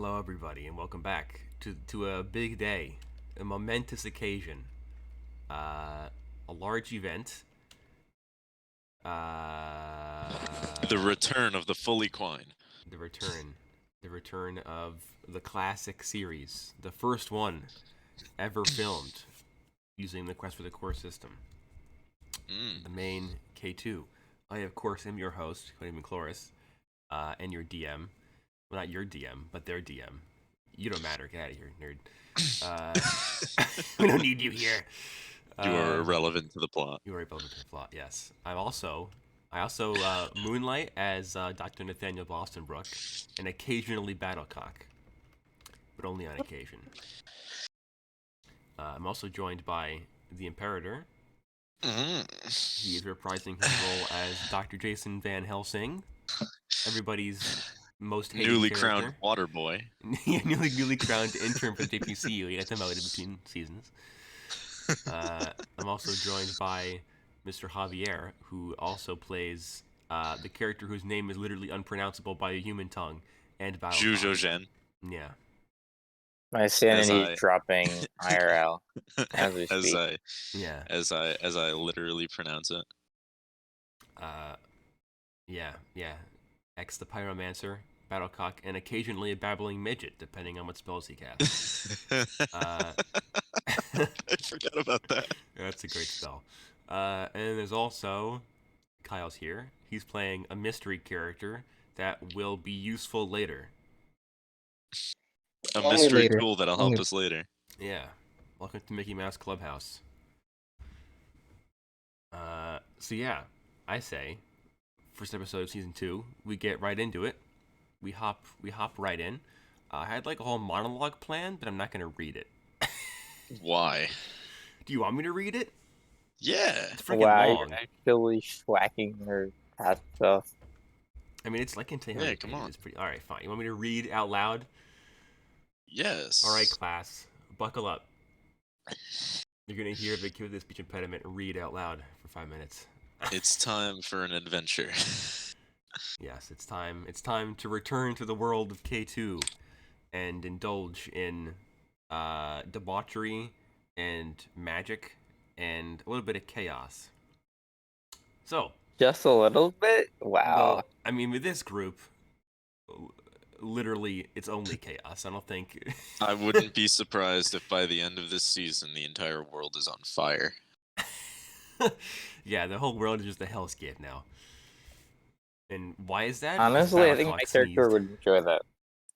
Hello, everybody, and welcome back to a big day, a momentous occasion, a large event. The return of the fully Quine. The return, the return of the classic series, the first one ever filmed using the Quest for the Core system, Mm. the main K2. I, of course, am your host, Cody McCloris, and your DM. Well, not your DM, but their DM. You don't matter. Get out of here, nerd. We don't need you here. You are Uh, irrelevant to the plot. you are relevant to the plot. Yes, I also moonlight as Dr. Nathaniel Bostonbrook, and occasionally Battlecock, but only on occasion. I'm also joined by the Imperator. Mm. He is reprising his role as Dr. Jason Van Helsing, everybody's most hated Newly crowned character. water boy. newly crowned intern for the JPCU. He got them out in between seasons. I'm also joined by Mr. Javier, who also plays the character whose name is literally unpronounceable by a human tongue, and Battlecock. Zhuzhou Yeah, My as sanity is I dropping IRL as we as speak. I yeah, as I literally pronounce it. uh, yeah. X the Pyromancer, Battlecock, and occasionally a babbling midget, depending on what spells he casts. Uh, I forgot about that. that's a great spell. And there's also Kyle's here. He's playing a mystery character that will be useful later. A Only mystery later. tool that'll help us later. Yeah. Welcome to Mickey Mouse Clubhouse. So yeah, I say, first episode of season 2, we get right into it. We hop right in. I had like a whole monologue planned, but I'm not gonna read it. Why? Do you want me to read it? Yeah. It's freaking Wow, long. you're actually slacking her past stuff. I mean, it's like contain Yeah, come on. It's pretty. All right, fine. You want me to read out loud? Yes. All right, class, buckle up. You're gonna hear the kid with the speech impediment read out loud for 5 minutes. It's time for an adventure. Yes, it's time. It's time to return to the world of K2 and indulge in debauchery and magic and a little bit of chaos. So, Just a little bit? Wow. well, I mean, with this group, literally, it's only chaos. I don't think. I wouldn't be surprised if by the end of this season the entire world is on fire. Yeah, the whole world is just a hellscape now. And why is that? Honestly, I think my Battlecock character sneezed. would enjoy that.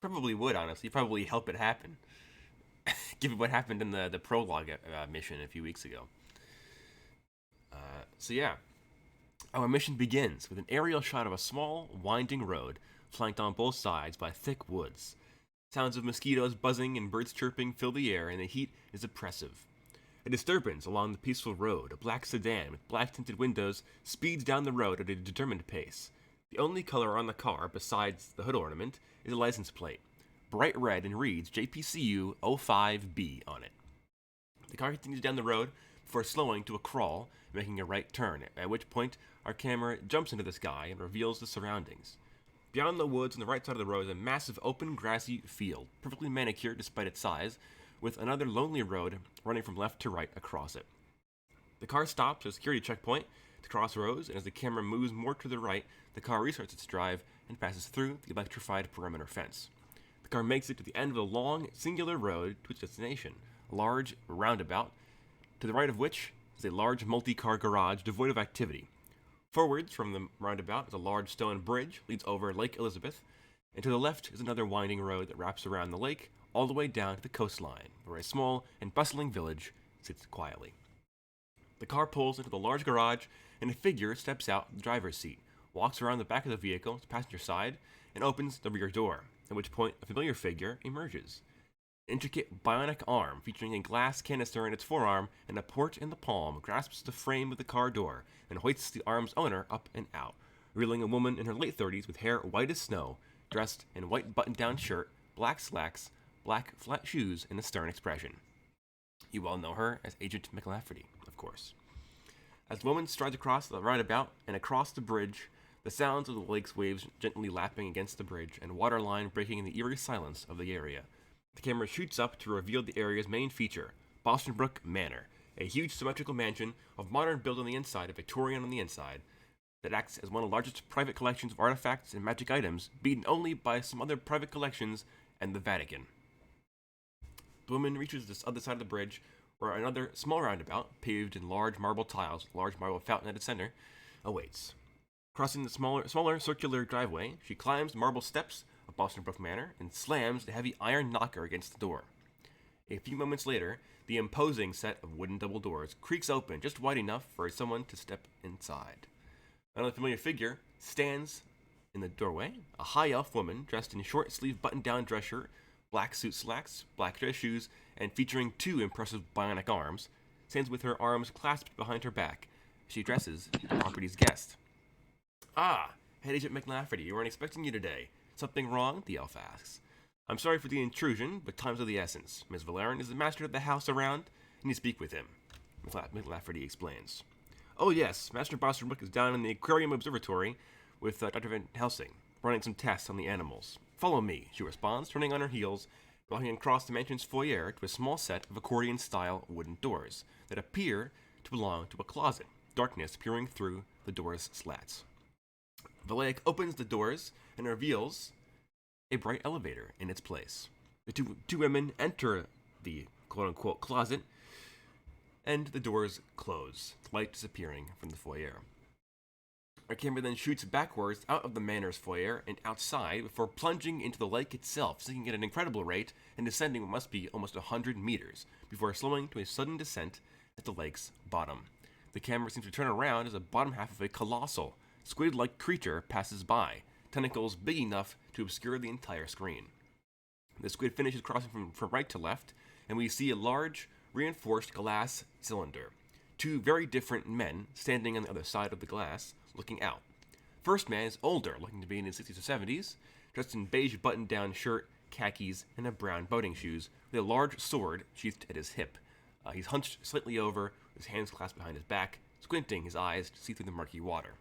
Probably would, honestly. Probably help it happen. Given what happened in the prologue mission a few weeks ago. So yeah, our mission begins with an aerial shot of a small, winding road flanked on both sides by thick woods. Sounds of mosquitoes buzzing and birds chirping fill the air, and the heat is oppressive. A disturbance along the peaceful road, a black sedan with black tinted windows, speeds down the road at a determined pace. The only color on the car, besides the hood ornament, is a license plate. Bright red and reads JPCU 05B on it. The car continues down the road before slowing to a crawl and making a right turn, at which point our camera jumps into the sky and reveals the surroundings. Beyond the woods on the right side of the road is a massive open grassy field, perfectly manicured despite its size, with another lonely road running from left to right across it. The car stops at a security checkpoint to cross roads, and as the camera moves more to the right, the car restarts its drive and passes through the electrified perimeter fence. The car makes it to the end of a long, singular road to its destination, a large roundabout, to the right of which is a large multi-car garage devoid of activity. Forwards from the roundabout is a large stone bridge leads over Lake Elizabeth, and to the left is another winding road that wraps around the lake all the way down to the coastline, where a small and bustling village sits quietly. The car pulls into the large garage, and a figure steps out the driver's seat, walks around the back of the vehicle to the passenger side, and opens the rear door, at which point a familiar figure emerges. An intricate bionic arm featuring a glass canister in its forearm and a port in the palm grasps the frame of the car door and hoists the arm's owner up and out, revealing a woman in her late 30s with hair white as snow, dressed in a white button-down shirt, black slacks, black flat shoes, and a stern expression. You all know her as Agent McLafferty, of course. As the woman strides across the roundabout and across the bridge, The sounds of the lake's waves gently lapping against the bridge and water line breaking the eerie silence of the area. The camera shoots up to reveal the area's main feature, Bostorbrook Manor, a huge symmetrical mansion of modern build on the inside and Victorian on the inside that acts as one of the largest private collections of artifacts and magic items, beaten only by some other private collections and the Vatican. The woman reaches this other side of the bridge, where another small roundabout, paved in large marble tiles with a large marble fountain at its center, awaits. Crossing the smaller circular driveway, she climbs the marble steps of Bostorbrook Manor and slams the heavy iron knocker against the door. A few moments later, the imposing set of wooden double doors creaks open just wide enough for someone to step inside. Another familiar figure stands in the doorway, a high elf woman dressed in short sleeve button down dress shirt, black suit slacks, black dress shoes, and featuring 2 impressive bionic arms, stands with her arms clasped behind her back. She addresses the property's guest. "Ah, Head Agent McLafferty, you weren't expecting you today. Something wrong?" the elf asks. "I'm sorry for the intrusion, but time's of the essence. Miss Valerian is the master of the house around, and you speak with him," McLafferty explains. "Oh yes, Master Bosterbrook is down in the Aquarium Observatory with Dr. Van Helsing, running some tests on the animals. Follow me," she responds, turning on her heels, walking across the mansion's foyer to a small set of accordion-style wooden doors that appear to belong to a closet, darkness peering through the door's slats. Valak opens the doors and reveals a bright elevator in its place. The two women enter the quote-unquote closet, and the doors close, the light disappearing from the foyer. Our camera then shoots backwards out of the manor's foyer and outside before plunging into the lake itself, sinking at an incredible rate and descending what must be almost 100 meters, before slowing to a sudden descent at the lake's bottom. The camera seems to turn around as the bottom half of a colossal, squid-like creature passes by, tentacles big enough to obscure the entire screen. The squid finishes crossing from right to left, and we see a large, reinforced glass cylinder. 2 very different men standing on the other side of the glass, looking out. First man is older, looking to be in his 60s or 70s, dressed in beige button-down shirt, khakis, and a brown boating shoes, with a large sword sheathed at his hip. He's hunched slightly over, with his hands clasped behind his back, squinting his eyes to see through the murky water.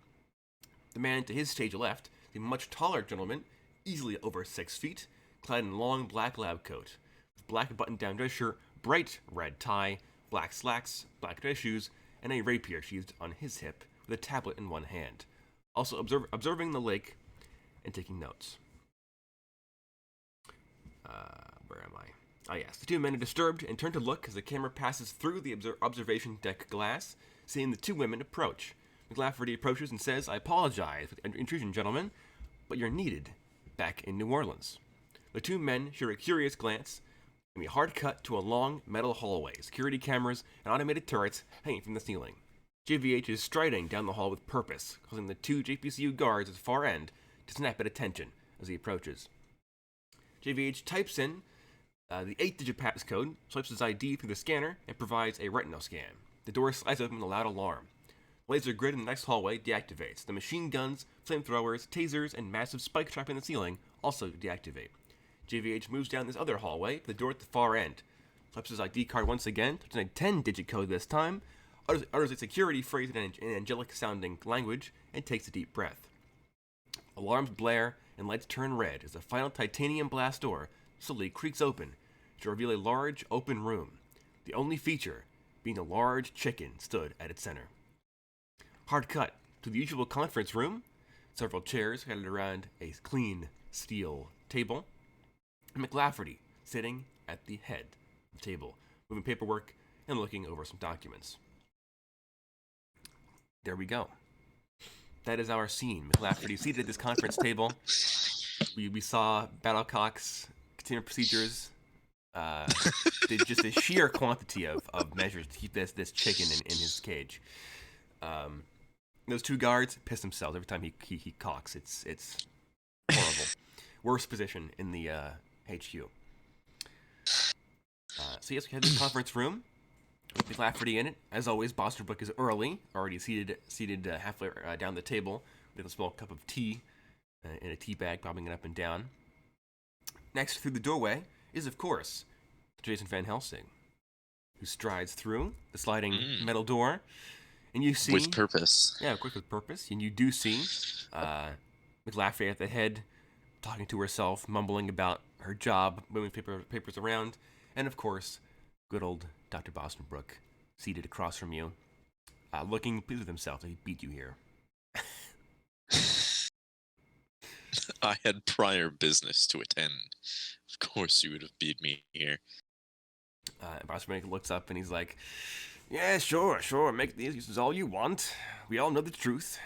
The man to his stage left is a much taller gentleman, easily over 6 feet, clad in a long black lab coat, with black button-down dress shirt, bright red tie, black slacks, black dress shoes, and a rapier sheathed on his hip, with a tablet in one hand, also observing the lake and taking notes. Where am I? Ah, yes. The 2 men are disturbed and turn to look as the camera passes through the observation deck glass, seeing the 2 women approach. McLafferty approaches and says, "I apologize for the intrusion, gentlemen, but you're needed back in New Orleans." The 2 men share a curious glance, and we hard cut to a long metal hallway, security cameras, and automated turrets hanging from the ceiling. JVH is striding down the hall with purpose, causing the 2 JPCU guards at the far end to snap at attention as he approaches. JVH types in the 8-digit passcode, swipes his ID through the scanner, and provides a retinal scan. The door slides open with a loud alarm. The laser grid in the next hallway deactivates. The machine guns, flamethrowers, tasers, and massive spike trap in the ceiling also deactivate. JVH moves down this other hallway to the door at the far end, swipes his ID card once again, touching a 10-digit code this time, utters a security phrase in an angelic-sounding language, and takes a deep breath. Alarms blare and lights turn red as the final titanium blast door slowly creaks open to reveal a large open room, the only feature being a large chicken stood at its center. Hard cut to the usual conference room, several chairs headed around a clean steel table, and McLafferty sitting at the head of the table, moving paperwork and looking over some documents. There we go. That is our scene. McLafferty seated at this conference table. We saw Battlecock's containment procedures. Did just a sheer quantity of measures to keep this chicken in his cage. Those 2 guards piss themselves every time he cocks. It's horrible. Worst position in the HQ. So yes, we have this conference room with McLafferty in it. As always, Bosterbrook is already seated halfway down the table with a small cup of tea in a tea bag, bobbing it up and down. Next, through the doorway, is, of course, Jason Van Helsing, who strides through the sliding metal door And you see, With purpose. yeah, of course, with purpose. And you do see McLaughlin at the head, talking to herself, mumbling about her job, moving papers around, and of course, good old Dr. Bostonbrook, seated across from you, looking pleased with himself that he beat you here. I had prior business to attend. Of course you would have beat me here. Bostonbrook looks up and he's like, "Yeah, sure, make the excuses all you want. We all know the truth."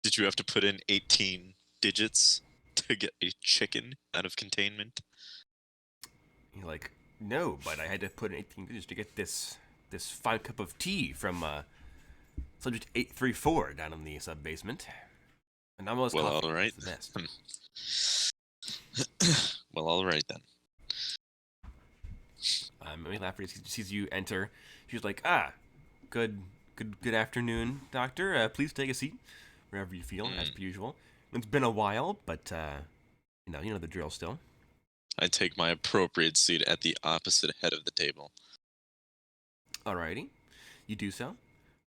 Did you have to put in 18 digits to get a chicken out of containment? He's like, "No, but I had to put in 18 digits to get this 5 cup of tea from subject 834 down in the sub basement. Anomalous Well, coffee all right. is the best." Well, all right then. Lafferty sees you enter. She's like, good afternoon, Doctor. Please take a seat wherever you feel, as per usual. It's been a while, but you know the drill still. I take my appropriate seat at the opposite head of the table. Alrighty, you do so.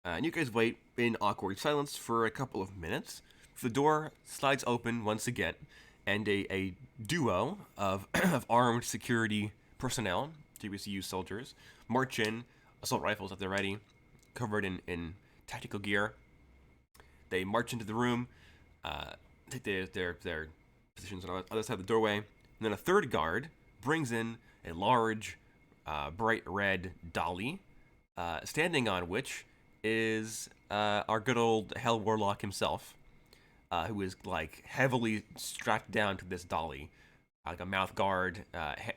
And you guys wait in awkward silence for a couple of minutes. The door slides open once again, and a duo of armed security personnel, GBCU soldiers, march in, assault rifles at the ready, covered in tactical gear. They march into the room, take their positions on the other side of the doorway, and then a third guard brings in a large, bright red dolly, standing on which is our good old Hell Warlock himself, who is like heavily strapped down to this dolly, like a mouth guard,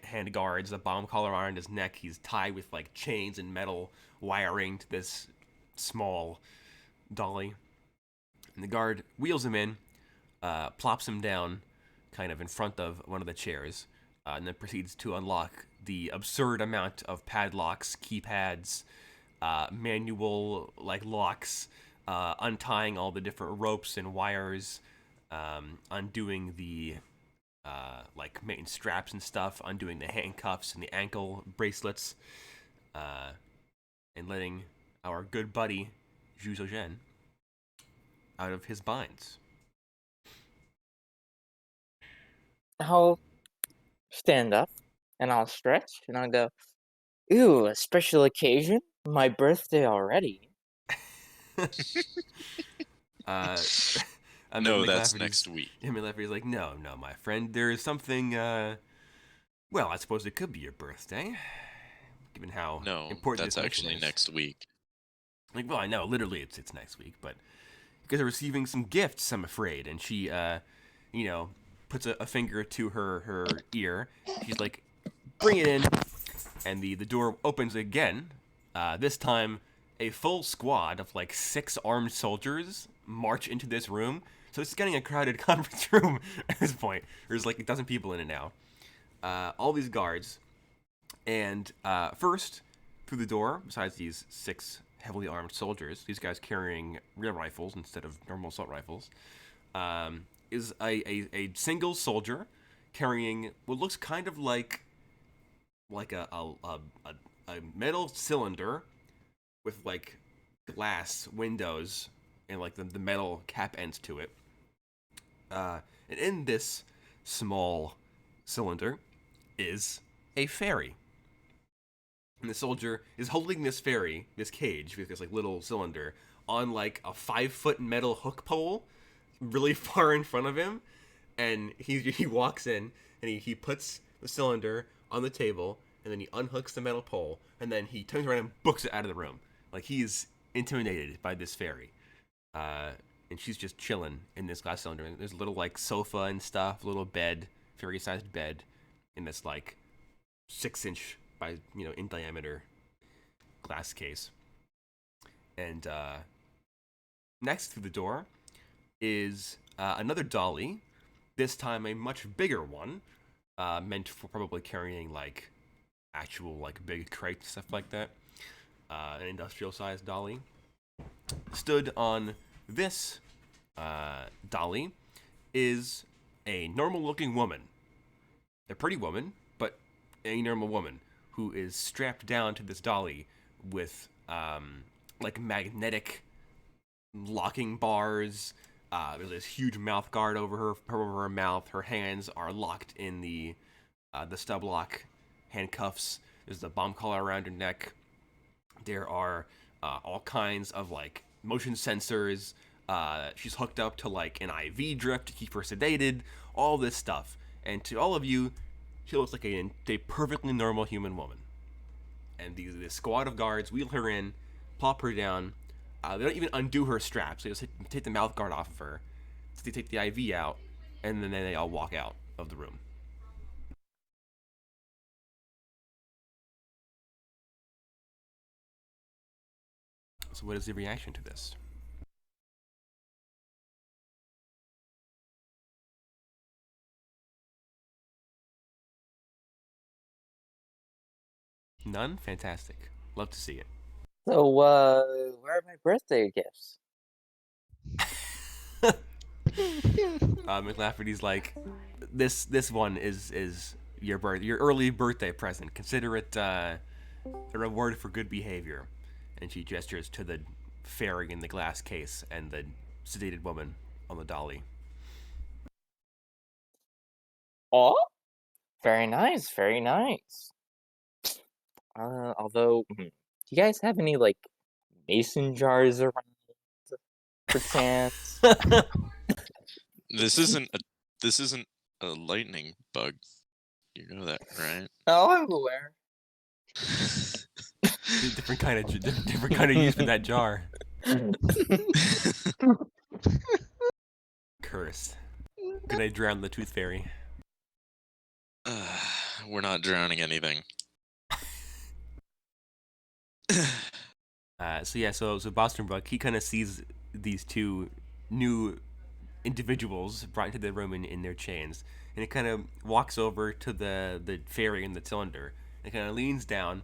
hand guards, a bomb collar around his neck. He's tied with like chains and metal wiring to this small dolly. And the guard wheels him in, plops him down, kind of in front of one of the chairs, and then proceeds to unlock the absurd amount of padlocks, keypads, manual like locks, untying all the different ropes and wires, undoing the like maintenance straps and stuff, undoing the handcuffs and the ankle bracelets, and letting our good buddy Zhu Zhou out of his binds. I'll stand up and I'll stretch and I'll go, "Ooh, a special occasion? My birthday already." No, that's next week. Lafferty's like, no, my friend. There is something, well, I suppose it could be your birthday, given how important that's this actually is. next week. Like, well, I know, literally it's next week, but you guys are receiving some gifts, I'm afraid. And she, puts a finger to her ear. She's like, bring it in. And the door opens again. This time, a full squad of like 6 armed soldiers march into this room. So it's getting a crowded conference room at this point. There's like a dozen people in it now. All these guards. And first, through the door, besides these 6 heavily armed soldiers, these guys carrying real rifles instead of normal assault rifles, is a single soldier carrying what looks kind of like a metal cylinder with like glass windows and like the metal cap ends to it. And in this small cylinder is a fairy. And the soldier is holding this fairy, this cage with this like little cylinder, on like a 5-foot metal hook pole, really far in front of him. And he walks in and he puts the cylinder on the table, and then he unhooks the metal pole, and then he turns around and books it out of the room. Like he's intimidated by this fairy. And she's just chilling in this glass cylinder. And there's a little like sofa and stuff, a little bed, fairy-sized bed, in this like 6-inch by in diameter glass case. And next to the door is another dolly, this time a much bigger one, meant for probably carrying like actual like big crates, stuff like that. An industrial-sized dolly. Stood on this dolly is a normal-looking woman. A pretty woman, but a normal woman who is strapped down to this dolly with like magnetic locking bars. There's this huge mouth guard over her mouth. Her hands are locked in the stub lock handcuffs. There's the bomb collar around her neck. There are all kinds of like motion sensors. She's hooked up to like an IV drip to keep her sedated. All this stuff, and to all of you, she looks like a perfectly normal human woman. And this squad of guards wheel her in, plop her down. They don't even undo her straps. They just take the mouth guard off of her. So they take the IV out, and then they all walk out of the room. So what is the reaction to this? None? Fantastic. Love to see it. So, where are my birthday gifts? McLafferty's like, this one is your early birthday present. Consider it a reward for good behavior. And she gestures to the fairy in the glass case and the sedated woman on the dolly. Oh, very nice, very nice. Although, do you guys have any like mason jars around, perchance? This isn't a lightning bug. You know that, right? Oh, I'm aware. different kind of use for that jar. Cursed. Can I drown the tooth fairy? We're not drowning anything. So Boston Brook, he kind of sees these two new individuals brought into the room in their chains, and he kind of walks over to the fairy in the cylinder, and kind of leans down,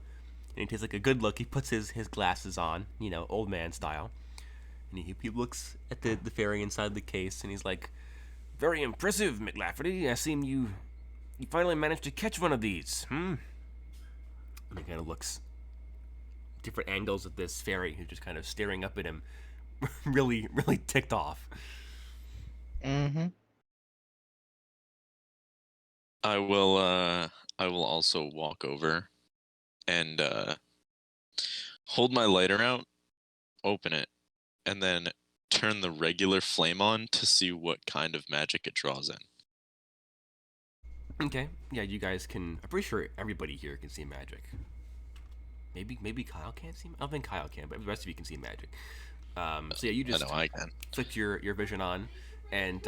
and he takes like a good look. He puts his glasses on, old man style, and he looks at the fairy inside the case, and he's like, "Very impressive, McLafferty. I seem you finally managed to catch one of these, hmm?" And he kind of looks different angles of this fairy who's just kind of staring up at him, really, really ticked off. Mm-hmm. I will also walk over and hold my lighter out, open it, and then turn the regular flame on to see what kind of magic it draws in. Okay, yeah, you guys can. I'm pretty sure everybody here can see magic. Maybe Kyle can't see. I don't think Kyle can, but the rest of you can see magic. So yeah, you just I know I can. flipped your vision on, and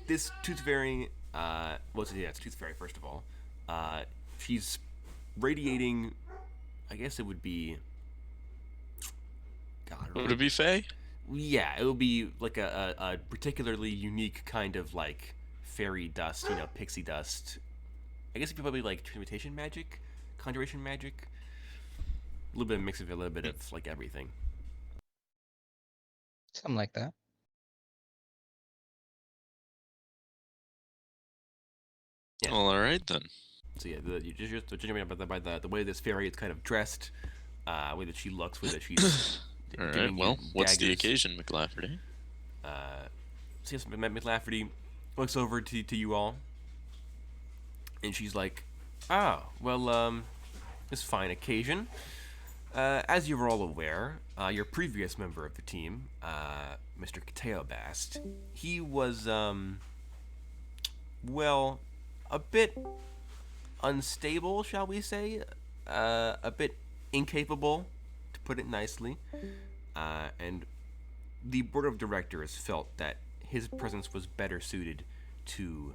this tooth fairy. It's tooth fairy first of all. She's radiating. I guess it would be. God, Would it be Faye? Yeah, it would be like a particularly unique kind of like fairy dust, pixie dust. I guess it'd be probably like transmutation magic, conjuration magic. A little bit of mix of a little bit of like everything. Something like that. Yeah. Well, all right then. So yeah, you just judging by the way this fairy is kind of dressed, way that she looks, way that she's. All right. giving you Well, what's the daggers. occasion, McLafferty? So yes, McLafferty looks over to you all, and she's like, "Oh, well, this fine occasion. As you were all aware, your previous member of the team, Mr. Kateobast, he was, well, a bit unstable, shall we say? A bit incapable, to put it nicely. And the board of directors felt that his presence was better suited to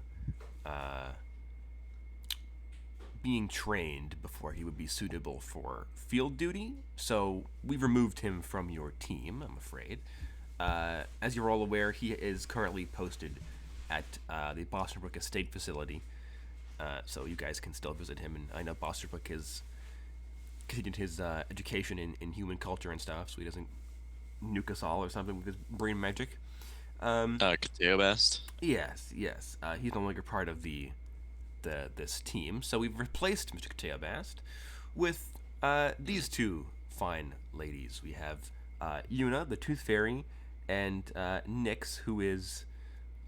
being trained before he would be suitable for field duty. So we removed him from your team, I'm afraid. As you're all aware, he is currently posted at the Boston Brook Estate facility. So you guys can still visit him. And I know Boston Brook has continued his education in human culture and stuff, so he doesn't nuke us all or something with his brain magic. Kateobast? Yes. He's no longer part of this team, so we've replaced Mr. Kateobast with these two fine ladies. We have Yuna, the Tooth Fairy, and Nyx, who is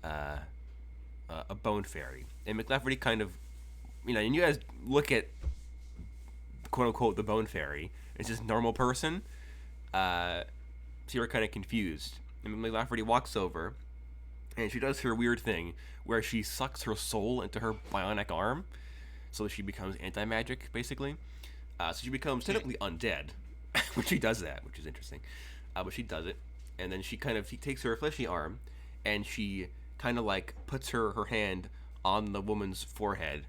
a Bone Fairy. And McLafferty kind of, and you guys look at quote unquote the Bone Fairy. It's just normal person. So you're kind of confused. And McLafferty walks over, and she does her weird thing where she sucks her soul into her bionic arm, so she becomes anti-magic, basically. So she becomes technically undead when she does that, which is interesting. But she does it, and then she takes her fleshy arm, and she kind of like puts her hand on the woman's forehead,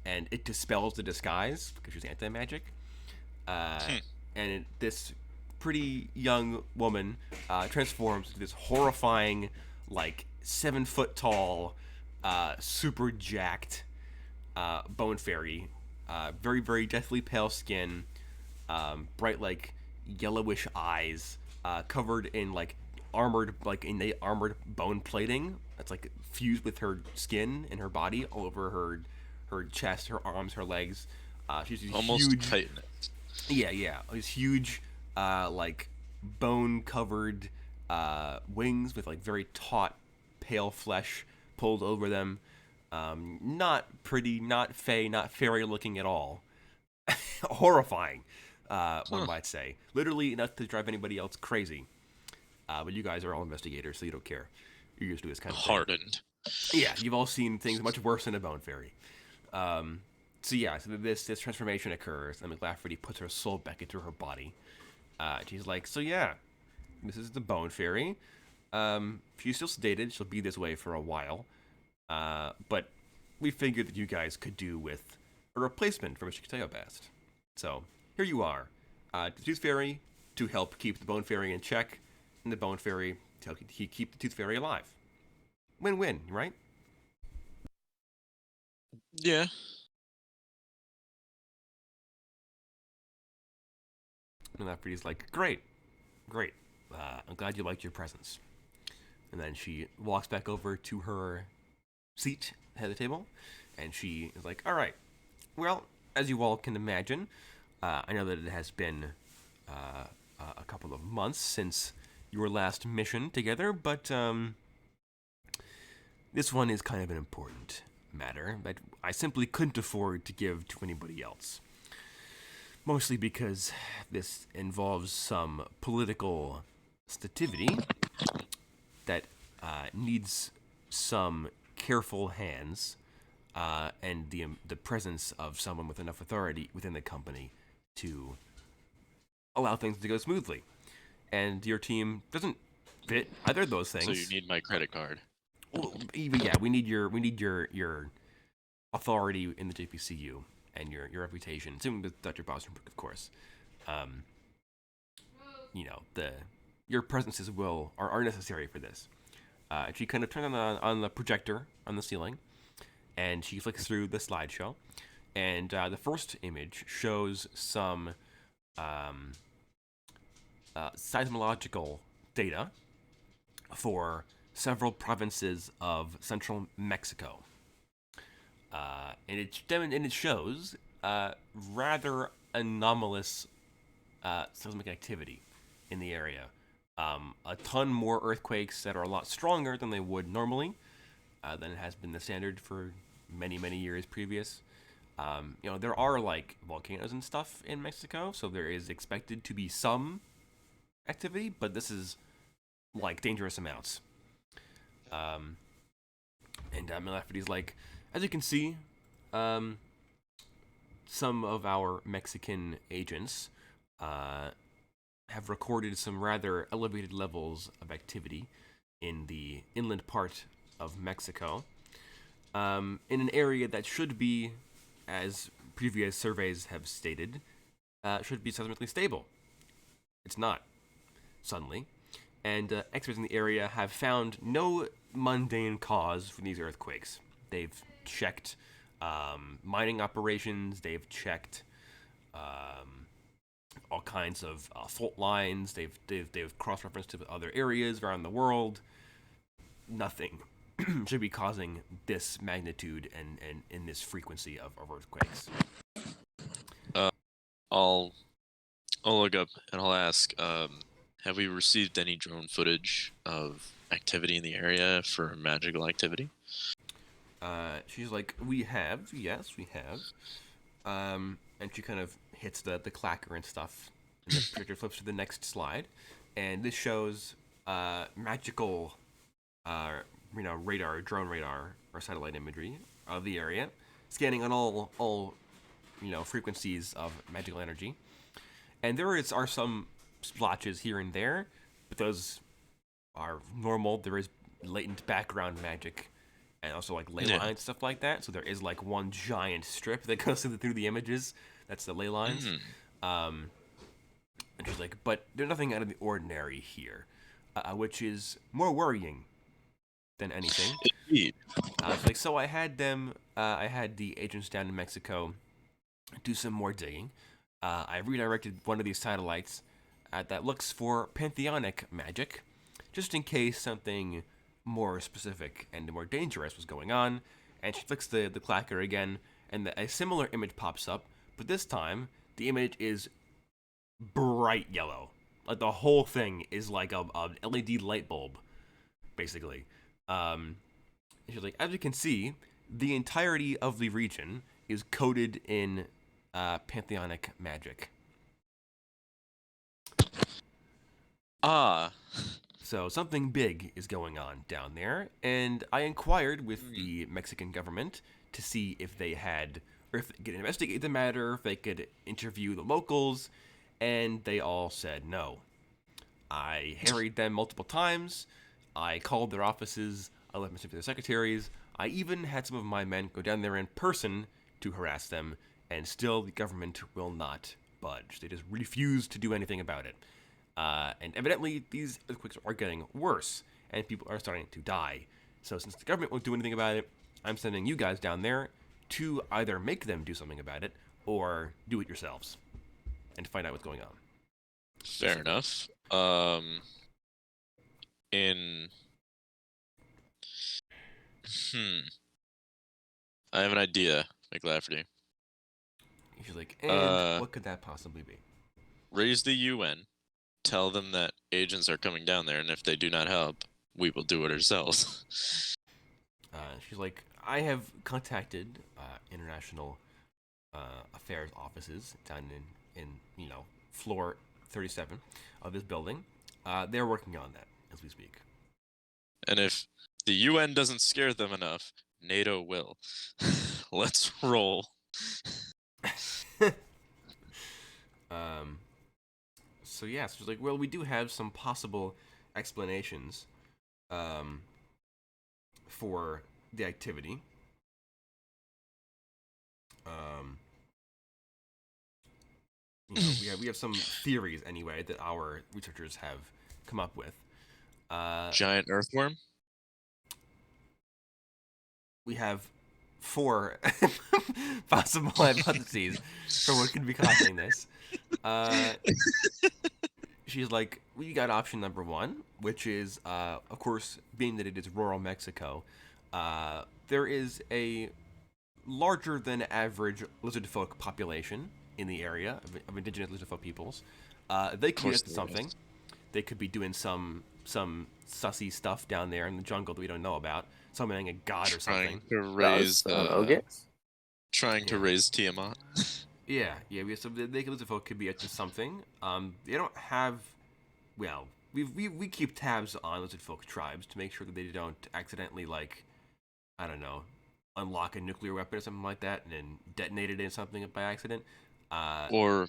and it dispels the disguise because she's anti-magic. And this pretty young woman transforms into this horrifying, like 7 foot tall, super jacked bone fairy. Very, very deathly pale skin, bright like yellowish eyes, covered in like armored bone plating that's like fused with her skin and her body all over her chest, her arms, her legs. She's these Almost huge, Titan. yeah, these huge, like bone covered wings with like very taut, pale flesh pulled over them. Not pretty, not fey, not fairy looking at all. Horrifying, one might say. Literally enough to drive anybody else crazy. But you guys are all investigators, so you don't care. You're used to this kind of thing. Hardened. Yeah, you've all seen things much worse than a bone fairy. So this transformation occurs, and McLafferty puts her soul back into her body. She's like, so yeah, this is the bone fairy. She's still sedated. She'll be this way for a while. But we figured that you guys could do with a replacement for Mr. Kateobast. So here you are, the Tooth Fairy to help keep the Bone Fairy in check, and the Bone Fairy to help keep the Tooth Fairy alive. Win-win, right? Yeah. And Lafferty's like, great. I'm glad you liked your presents. And then she walks back over to her seat at the table, and she is like, all right, well, as you all can imagine, I know that it has been a couple of months since your last mission together, but this one is kind of an important matter that I simply couldn't afford to give to anybody else. Mostly because this involves some political sensitivity that needs some careful hands and the presence of someone with enough authority within the company to allow things to go smoothly. And your team doesn't fit either of those things. So you need my credit card. Well, even we need your authority in the JPCU and your reputation, assuming with Dr. Bosenbrook, of course. Your presences are necessary for this. She kind of turns on the projector on the ceiling, and she flicks through the slideshow, and the first image shows some seismological data for several provinces of central Mexico. And it shows rather anomalous seismic activity in the area. A ton more earthquakes that are a lot stronger than they would normally, than it has been the standard for many, many years previous. There are like volcanoes and stuff in Mexico, so there is expected to be some activity, but this is like dangerous amounts. And Melafferty's like, as you can see, some of our Mexican agents have recorded some rather elevated levels of activity in the inland part of Mexico, in an area that should be, as previous surveys have stated, should be seismically stable. It's not, suddenly. And experts in the area have found no mundane cause for these earthquakes. They've checked mining operations, they've checked all kinds of fault lines, they've cross-referenced to other areas around the world. Nothing should be causing this magnitude and in this frequency of earthquakes. I'll I'll look up and I'll ask, have we received any drone footage of activity in the area for magical activity? She's like, we have, yes, we have. And she kind of hits the clacker and stuff, and the projector flips to the next slide, and this shows magical, uh, radar, drone radar, or satellite imagery of the area, scanning on all frequencies of magical energy, and are some splotches here and there, but those are normal. There is latent background magic and also like ley Yeah. lines, stuff like that. So there is like one giant strip that goes through the images. That's the ley lines. Mm, Um, and she's like, but there's nothing out of the ordinary here, which is more worrying than anything. indeed. So I had the agents down in Mexico do some more digging. I redirected one of these satellites that looks for pantheonic magic, just in case something more specific and more dangerous was going on. And she flicks the clacker again, and a similar image pops up, but this time the image is bright yellow. Like the whole thing is like a LED light bulb, basically. Um, she's like, as you can see, the entirety of the region is coated in pantheonic magic. Ah, So something big is going on down there, and I inquired with the Mexican government to see if they had, or if they could investigate the matter, if they could interview the locals, and they all said no. I harried them multiple times. I called their offices. I left messages for their secretaries. I even had some of my men go down there in person to harass them, and still the government will not budge. They just refuse to do anything about it. And evidently, these earthquakes are getting worse, and people are starting to die. So, since the government won't do anything about it, I'm sending you guys down there to either make them do something about it or do it yourselves and to find out what's going on. fair enough. In hmm, I have an idea, McLafferty. She's like, and what could that possibly be? Raise the UN, tell them that agents are coming down there, and if they do not help, we will do it ourselves. She's like, I have contacted international affairs offices down in floor 37 of this building. They're working on that as we speak. And if the UN doesn't scare them enough, NATO will. Let's roll. So yeah, so she's like, well, we do have some possible explanations for the activity. We have some theories anyway that our researchers have come up with. Giant earthworm? We have 4 possible hypotheses for what could be causing this. She's like, we got option number 1, which is, of course, being that it is rural Mexico, there is a larger than average lizard folk population in the area of indigenous lizard folk peoples. They could be up to something. They could be doing some sussy stuff down there in the jungle that we don't know about, summoning a god or something. Trying to raise Tiamat. Yeah. We have some. They lizard folk could be up to something. They don't have. Well, we keep tabs on lizard folk tribes to make sure that they don't accidentally, like, I don't know, unlock a nuclear weapon or something like that and then detonate it in something by accident. Or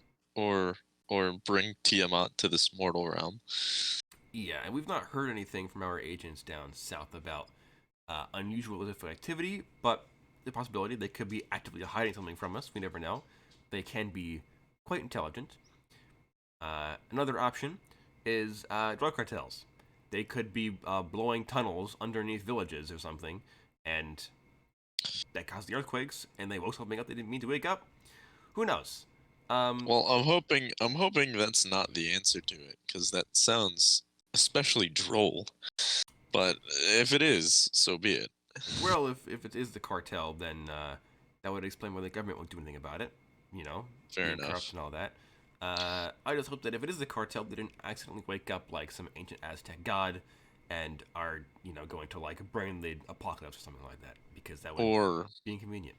bring Tiamat to this mortal realm. Yeah, and we've not heard anything from our agents down south about unusual lizard folk activity, but the possibility they could be actively hiding something from us. We never know. They can be quite intelligent. Another option is drug cartels. They could be blowing tunnels underneath villages or something, and that caused the earthquakes, and they woke something up they didn't mean to wake up. Who knows? Well, I'm hoping that's not the answer to it, because that sounds especially droll. But if it is, so be it. Well, if it is the cartel, then that would explain why the government won't do anything about it. Fair being corrupt enough. and all that. I just hope that if it is the cartel, they didn't accidentally wake up like some ancient Aztec god and are, going to like bring the apocalypse or something like that, because that would Or be inconvenient.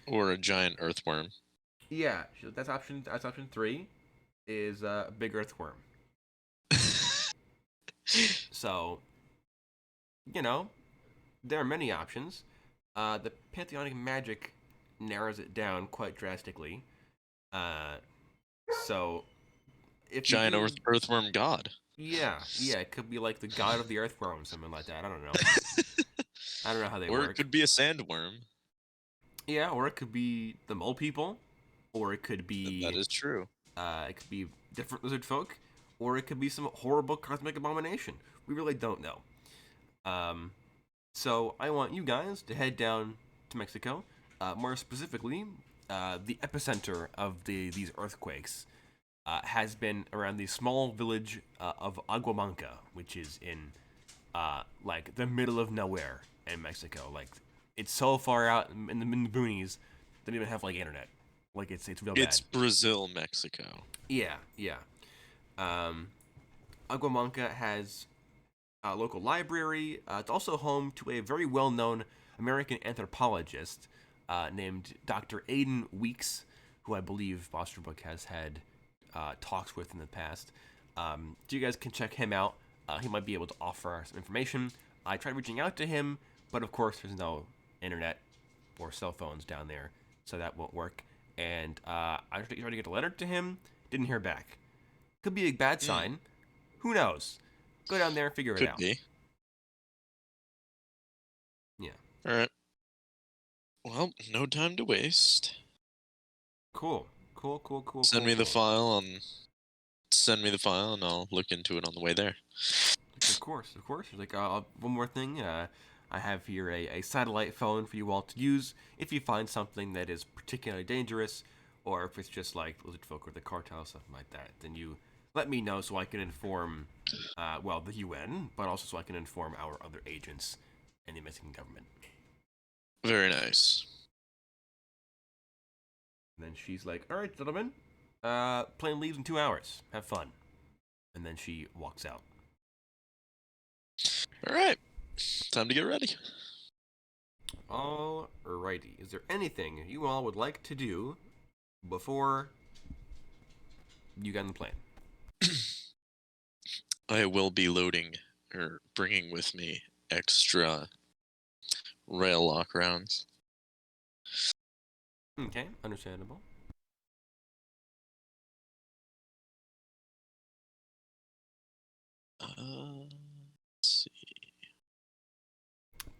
a giant earthworm. Yeah, that's option 3 is a big earthworm. So, you know, there are many options. The pantheonic magic narrows it down quite drastically. Uh, so if you Giant do, earthworm god. yeah, it could be like the god of the earthworm, something like that. I don't know. I don't know how they Or it work. could be a sandworm. Yeah, or it could be the mole people, or it could That be is true. different lizard folk, or it could be some horrible cosmic abomination. We really don't know. Um, so I want you guys to head down to Mexico, more specifically, the epicenter of these earthquakes has been around the small village of Aguamanca, which is in like the middle of nowhere in Mexico. Like it's so far out in the boonies, they don't even have like internet. Like it's real It's bad. Brazil, Mexico. Yeah, yeah. Um, Aguamanca has a local library. It's also home to a very well-known American anthropologist named Dr. Aidan Weeks, who I believe Bosterbrook has had talks with in the past. So you guys can check him out. He might be able to offer some information. I tried reaching out to him, but of course there's no internet or cell phones down there, so that won't work. And I tried to get a letter to him, didn't hear back. Could be a bad Hmm, sign. Who knows? Go down there and figure it could out. be. Yeah. All right. Well, no time to waste. Cool. Cool, cool, cool, Send cool, me the cool. file on. Send me the file, and I'll look into it on the way there. Of course, of course. There's like one more thing. I have here a satellite phone for you all to use if you find something that is particularly dangerous, or if it's just like lizard folk or the cartel, something like that. Then you let me know so I can inform, well, the UN, but also so I can inform our other agents and the Mexican government. Very nice. And then she's like, "All right, gentlemen, plane leaves in 2 hours. Have fun." And then she walks out. All right. Time to get ready. Alrighty. Is there anything you all would like to do before you get on the plane? I will be loading or bringing with me extra rail lock rounds. Okay, understandable. Let's see.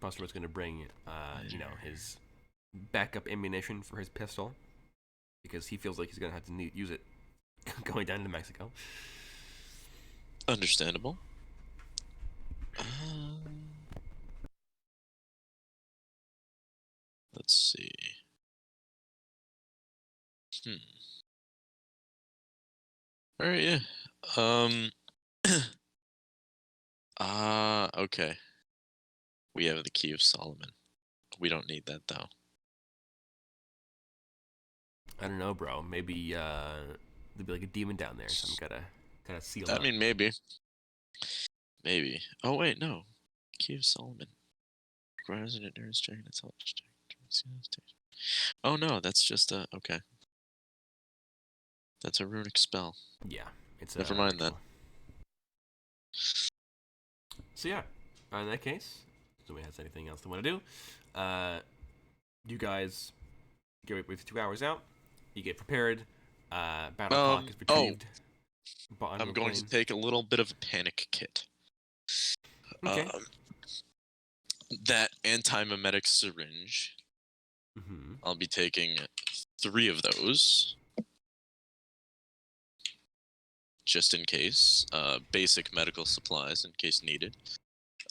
Buster was going to bring, his backup ammunition for his pistol because he feels like he's going to have to use it going down to Mexico. Understandable. Let's see. All right, yeah. Okay. We have the Key of Solomon. We don't need that though. I don't know, bro. Maybe there'd be like a demon down there, so I'm gotta seal I up. mean, maybe. Maybe. Oh wait, no. Key of Solomon. Requires an endurance check and intelligence check. Oh no, that's just a okay. That's a runic spell. Yeah, it's Never a mind that. ritual. So yeah, in that case, if somebody has anything else they want to do, you guys get with 2 hours out. You get prepared. Battle clock is Oh, retrieved. On I'm the going to plane. take a little bit of a panic kit. Okay. That anti-memetic syringe. Mm-hmm. I'll be taking 3 of those. Just in case. Basic medical supplies in case needed.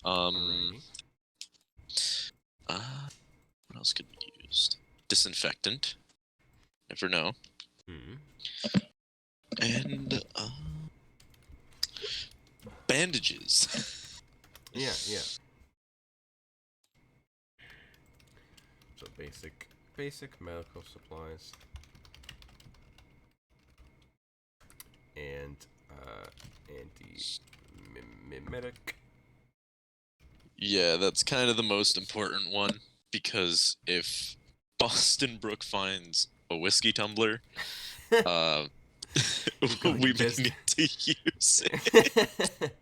Alrighty. What else could be used? Disinfectant. Never know. Hmm. And bandages. Yeah, yeah. So basic medical supplies. and anti-mimetic. Yeah, that's kind of the most important one because if Boston Brook finds a whiskey tumbler, uh, Going we may just- need to use it.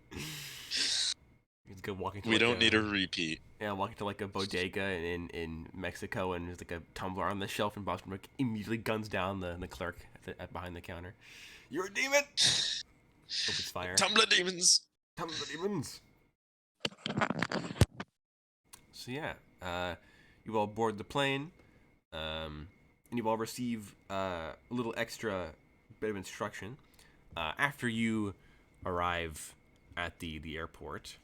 He's good walking to We like don't need a repeat. Yeah, walking to like a bodega in Mexico, and there's like a tumbler on the shelf, and Boston Brook immediately guns down the clerk behind the counter. You're a demon! Opens fire. Tumbler demons! Tumbler demons! So yeah, you all board the plane, and you all receive a little extra bit of instruction. After you arrive at the airport,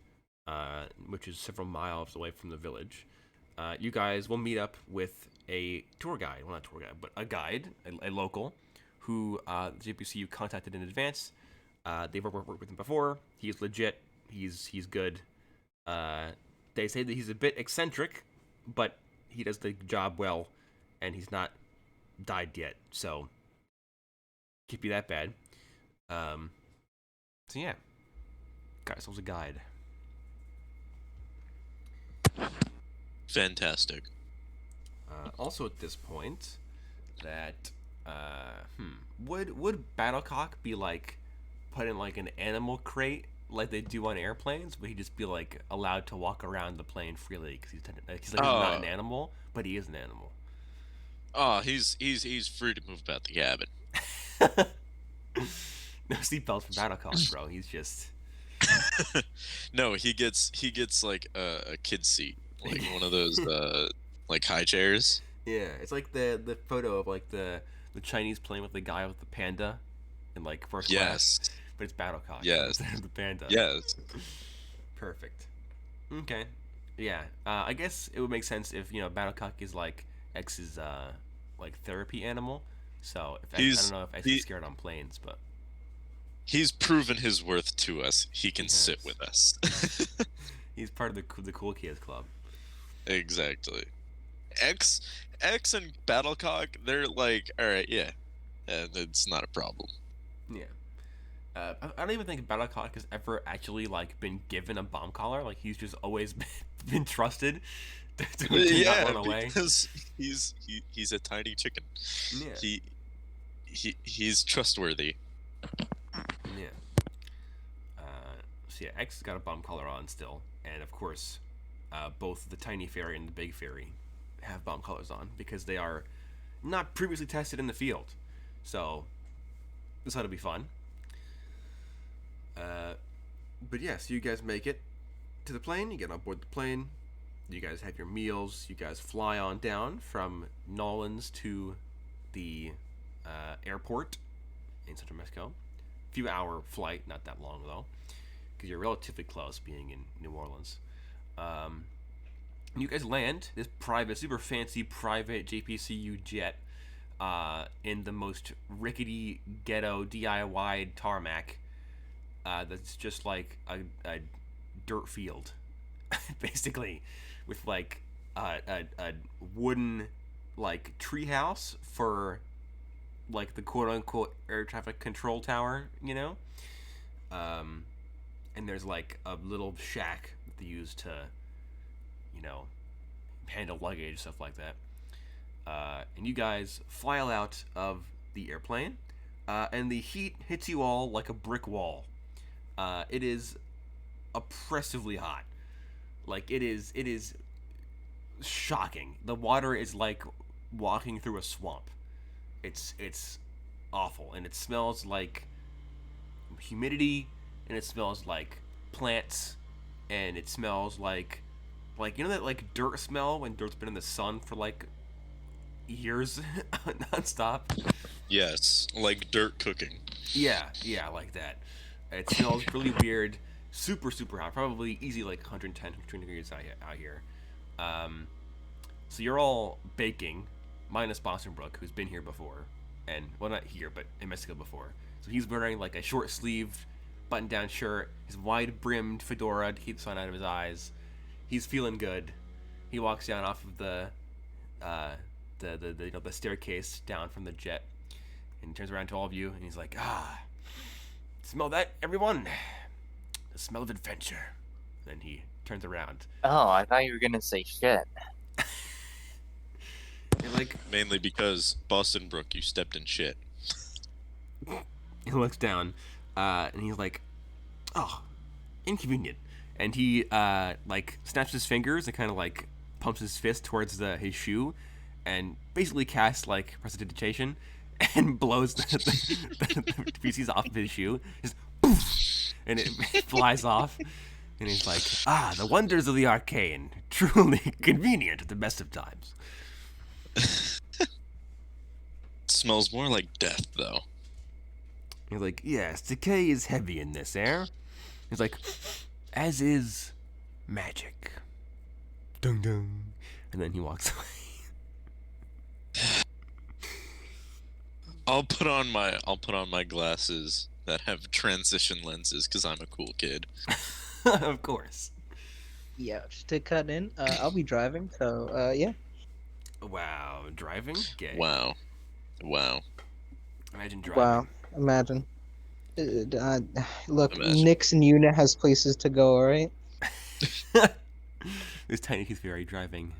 which is several miles away from the village, you guys will meet up with a tour guide. Well, not a tour guide, but a guide, a local, who the JPCU contacted in advance. They've worked with him before. He's legit. He's good. They say that he's a bit eccentric, but he does the job well, and he's not died yet. So, can't be that bad. So yeah, got ourselves a guide. Fantastic. Also, at this point, that would Battlecock be like put in like an animal crate like they do on airplanes? Would he just be like allowed to walk around the plane freely because he's not an animal, but he is an animal? Oh, he's free to move about the cabin. No seatbelts for Battlecock, bro. He's just No, he gets like a kid seat, like one of those like high chairs. yeah. It's like the photo of like the Chinese plane with the guy with the panda in like first class. Yes. But it's Battlecock. Yes. Instead of the panda. Yes. Perfect. Okay. Yeah. I guess it would make sense if Battlecock is like X's like therapy animal. So if I don't know if X is scared on planes, but He's proven his worth to us. He can sit has. with us. he's part of the cool kids club. Exactly. X and Battlecock, they're like, all right, yeah, and it's not a problem. Yeah. I don't even think Battlecock has ever actually like been given a bomb collar. Like he's just always been trusted to not run away. Because he's a tiny chicken. Yeah. He's trustworthy. Yeah. So yeah, X has got a bomb collar on still, and of course, both the tiny fairy and the big fairy have bomb collars on because they are not previously tested in the field. So this ought to be fun. But yeah, so you guys make it to the plane. You get on board the plane. You guys have your meals. You guys fly on down from Nolans to the airport in Central Mexico. Few hour flight, not that long though, because you're relatively close, being in New Orleans. You guys land this super fancy private JPCU jet in the most rickety ghetto DIY tarmac. That's just like a dirt field, basically, with like a wooden like treehouse for like the quote unquote air traffic control tower, and there's like a little shack that they use to, handle luggage, stuff like that. And you guys fly out of the airplane, and the heat hits you all like a brick wall. It is oppressively hot. Like it is shocking. The water is like walking through a swamp. It's awful, and it smells like humidity, and it smells like plants, and it smells like that like dirt smell when dirt's been in the sun for like years nonstop. Yes, like dirt cooking. Yeah, like that. It smells really weird, super hot, probably easy like 110, 120 degrees out here. So you're all baking, minus Boston Brook, who's been here before, and well, not here, but in Mexico before. So he's wearing like a short sleeved, button down shirt, his wide brimmed fedora to keep the sun out of his eyes. He's feeling good. He walks down off of the staircase down from the jet, and turns around to all of you, and he's like, Smell that, everyone? The smell of adventure. Then he turns around. Oh, I thought you were gonna say shit. And like, Mainly because Boston Brook, you stepped in shit. he looks down, and he's like, "Oh, inconvenient." And he like snaps his fingers and kind of like pumps his fist towards his shoe, and basically casts like prestidigitation, and blows the feces off of his shoe. Just poof, and it flies off. And he's like, "Ah, the wonders of the arcane, truly convenient at the best of times." Smells more like death, though. He's like, "Yes, decay is heavy in this air." He's like, "As is magic." Dung dung. And then he walks away. I'll put on my glasses that have transition lenses because I'm a cool kid. Of course. Yeah, just to cut in, I'll be driving, so yeah. Wow, driving? Gay. Wow. Imagine driving. Wow, imagine. Look, Imagine. Nyx and Una has places to go, alright? This tiny Keith Fairy driving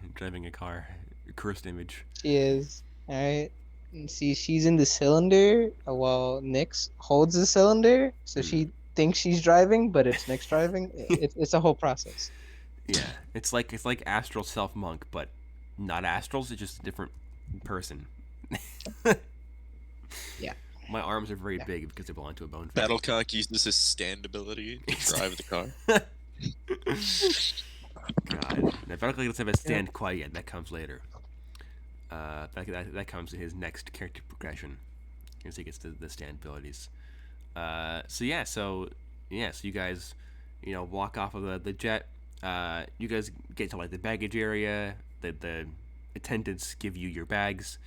a car. Cursed image. She is, alright? And see, she's in the cylinder while Nyx holds the cylinder, so she thinks she's driving, but it's Nyx driving. It's a whole process. Yeah, it's like Astral Self Monk, but not Astrals. It's just a different person. Yeah. My arms are very big because they belong to a bone fairy. Battlecock uses his stand ability to drive the car. God, now Battlecock doesn't have a stand quite yet. That comes later. That comes in his next character progression, as he gets the stand abilities. So you guys, walk off of the jet. You guys get to like the baggage area. The attendants give you your bags.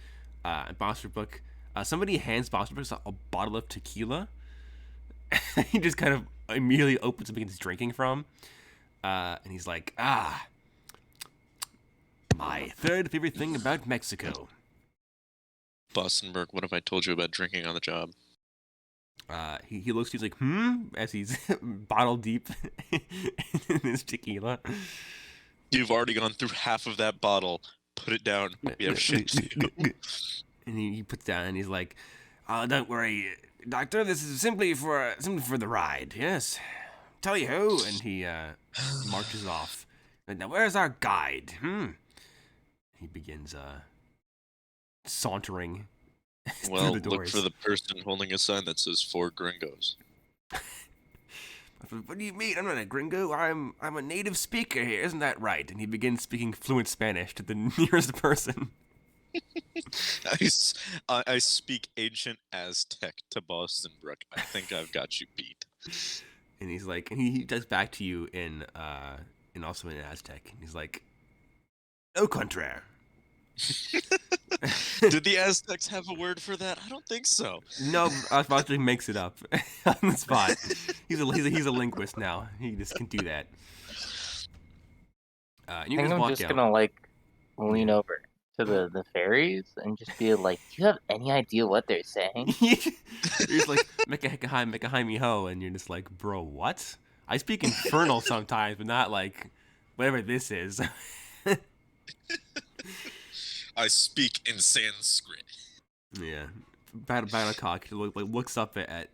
Bosterbrook, somebody hands Bosterbrook a bottle of tequila. He just kind of immediately opens and begins drinking from. And he's like, my third favorite thing about Mexico. Boston Brook, what have I told you about drinking on the job? He looks, he's like, as he's bottle deep in his tequila. You've already gone through half of that bottle. Put it down. We have shit to do. And he puts down and he's like, don't worry, doctor, this is simply for the ride, yes. Tell you who. And he marches off. Now, where's our guide? He begins sauntering Well, through the look doors. for the person holding a sign that says 4 gringos. What do you mean? I'm not a gringo. I'm a native speaker here. Isn't that right? And he begins speaking fluent Spanish to the nearest person. I speak ancient Aztec to Boston Brook. I think I've got you beat. And he's like, and he does back to you in also in Aztec. And he's like, "Au contraire." Did the Aztecs have a word for that? I don't think so. No, Oswald makes it up on the spot. He's a linguist now. He just can do that. And you I think guys I'm walk just out. gonna like lean over to the fairies and just be like, "Do you have any idea what they're saying?" You're just like, make a hi me ho, and you're just like, bro, what? I speak infernal sometimes, but not like whatever this is. I speak in Sanskrit. Yeah, Battlecock looks up at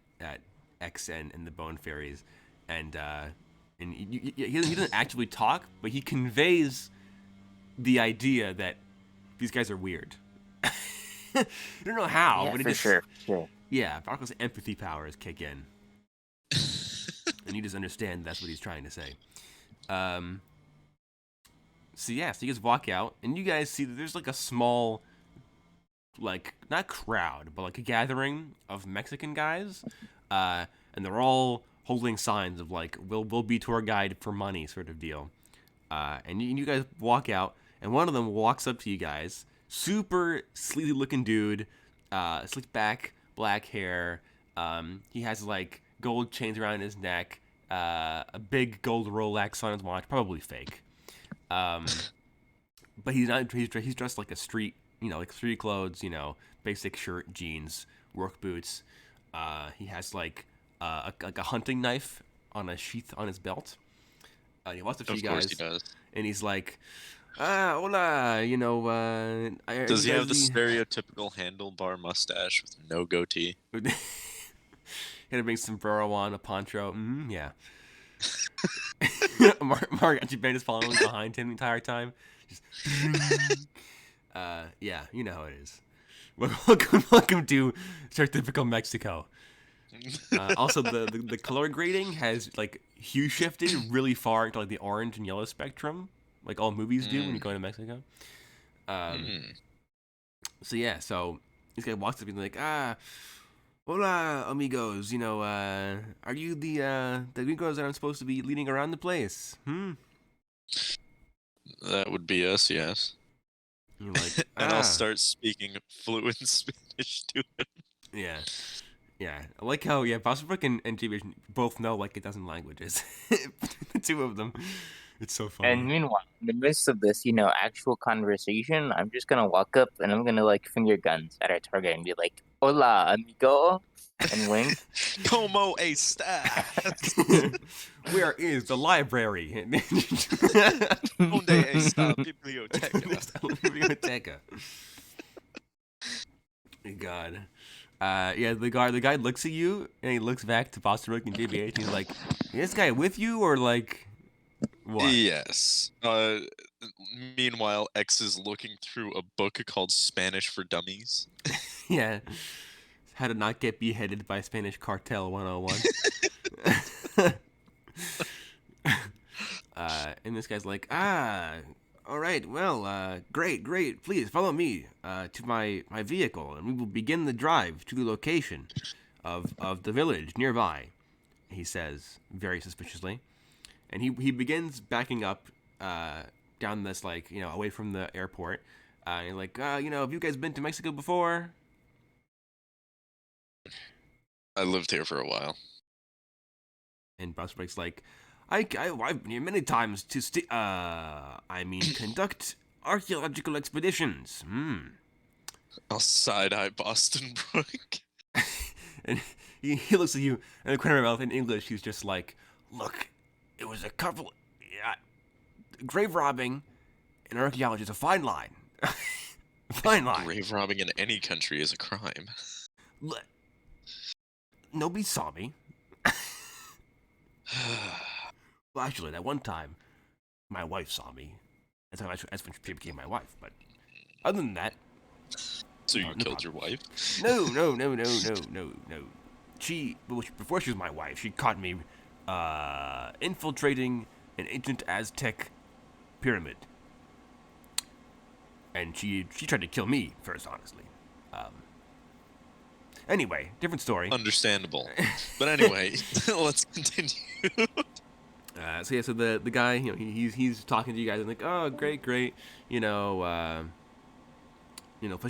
X and the Bone Fairies, and he doesn't actually talk, but he conveys the idea that these guys are weird. I don't know how, Yeah, but it for just sure. yeah, Battlecock's empathy powers kick in, and you just understand that's what he's trying to say. So you guys walk out, and you guys see that there's like a small, like, not crowd, but like a gathering of Mexican guys, and they're all holding signs of like, we'll be tour guide for money sort of deal. And you guys walk out, and one of them walks up to you guys, super sleazy looking dude, slick back, black hair. He has like gold chains around his neck, a big gold Rolex on his watch, probably fake. But he's not. He's dressed like a street, like street clothes, basic shirt, jeans, work boots. He has like like a hunting knife on a sheath on his belt. He walks up to Of you course guys, he does. and he's like, hola, you know, are Does you he guys have the stereotypical handlebar mustache with no goatee? Gonna bring sombrero on, a poncho. Yeah. Mariachi band is following behind him the entire time. Just, yeah, you know how it is. Welcome to stereotypical Mexico. Also, the color grading has like hue shifted really far into like the orange and yellow spectrum, like all movies do when you go to Mexico. So yeah, so this guy walks up and like, hola, amigos. You know, are you the gringos that I'm supposed to be leading around the place? That would be us, yes. You're like, And I'll start speaking fluent Spanish to him. Yeah. Yeah, I like how Bosbrook and JB both know like a dozen languages. The two of them, it's so funny. And meanwhile, in the midst of this, actual conversation, I'm just gonna walk up and I'm gonna like finger guns at our target and be like, "Hola, amigo," and wink. Como estás? Where is the library? Donde está biblioteca? Biblioteca. God. Yeah, the guy looks at you and he looks back to Boston Rook and JBH and he's like, "Is this guy with you or like what?" Yes. Meanwhile, X is looking through a book called Spanish for Dummies. Yeah. How to not get beheaded by Spanish Cartel 101. And this guy's like, all right, well, great, please follow me to my vehicle, and we will begin the drive to the location of the village nearby, he says, very suspiciously. And he begins backing up down this, like, away from the airport. And like, have you guys been to Mexico before? I lived here for a while. And Busbreak's like, I've been here many times to conduct archaeological expeditions. I'll side-eye Boston Brook. And he looks at you in the corner of mouth in English. He's just like, look, it was a couple, grave robbing and archaeology is a fine line. Fine line. Grave robbing in any country is a crime. Nobody saw me. Well, actually, that one time, my wife saw me. That's when she became my wife. But other than that, so you killed your wife? No. Before she was my wife, she caught me infiltrating an ancient Aztec pyramid, and she tried to kill me first, honestly. Anyway, different story. Understandable. But anyway, let's continue. So the guy, he's talking to you guys and like, oh, great, pleasure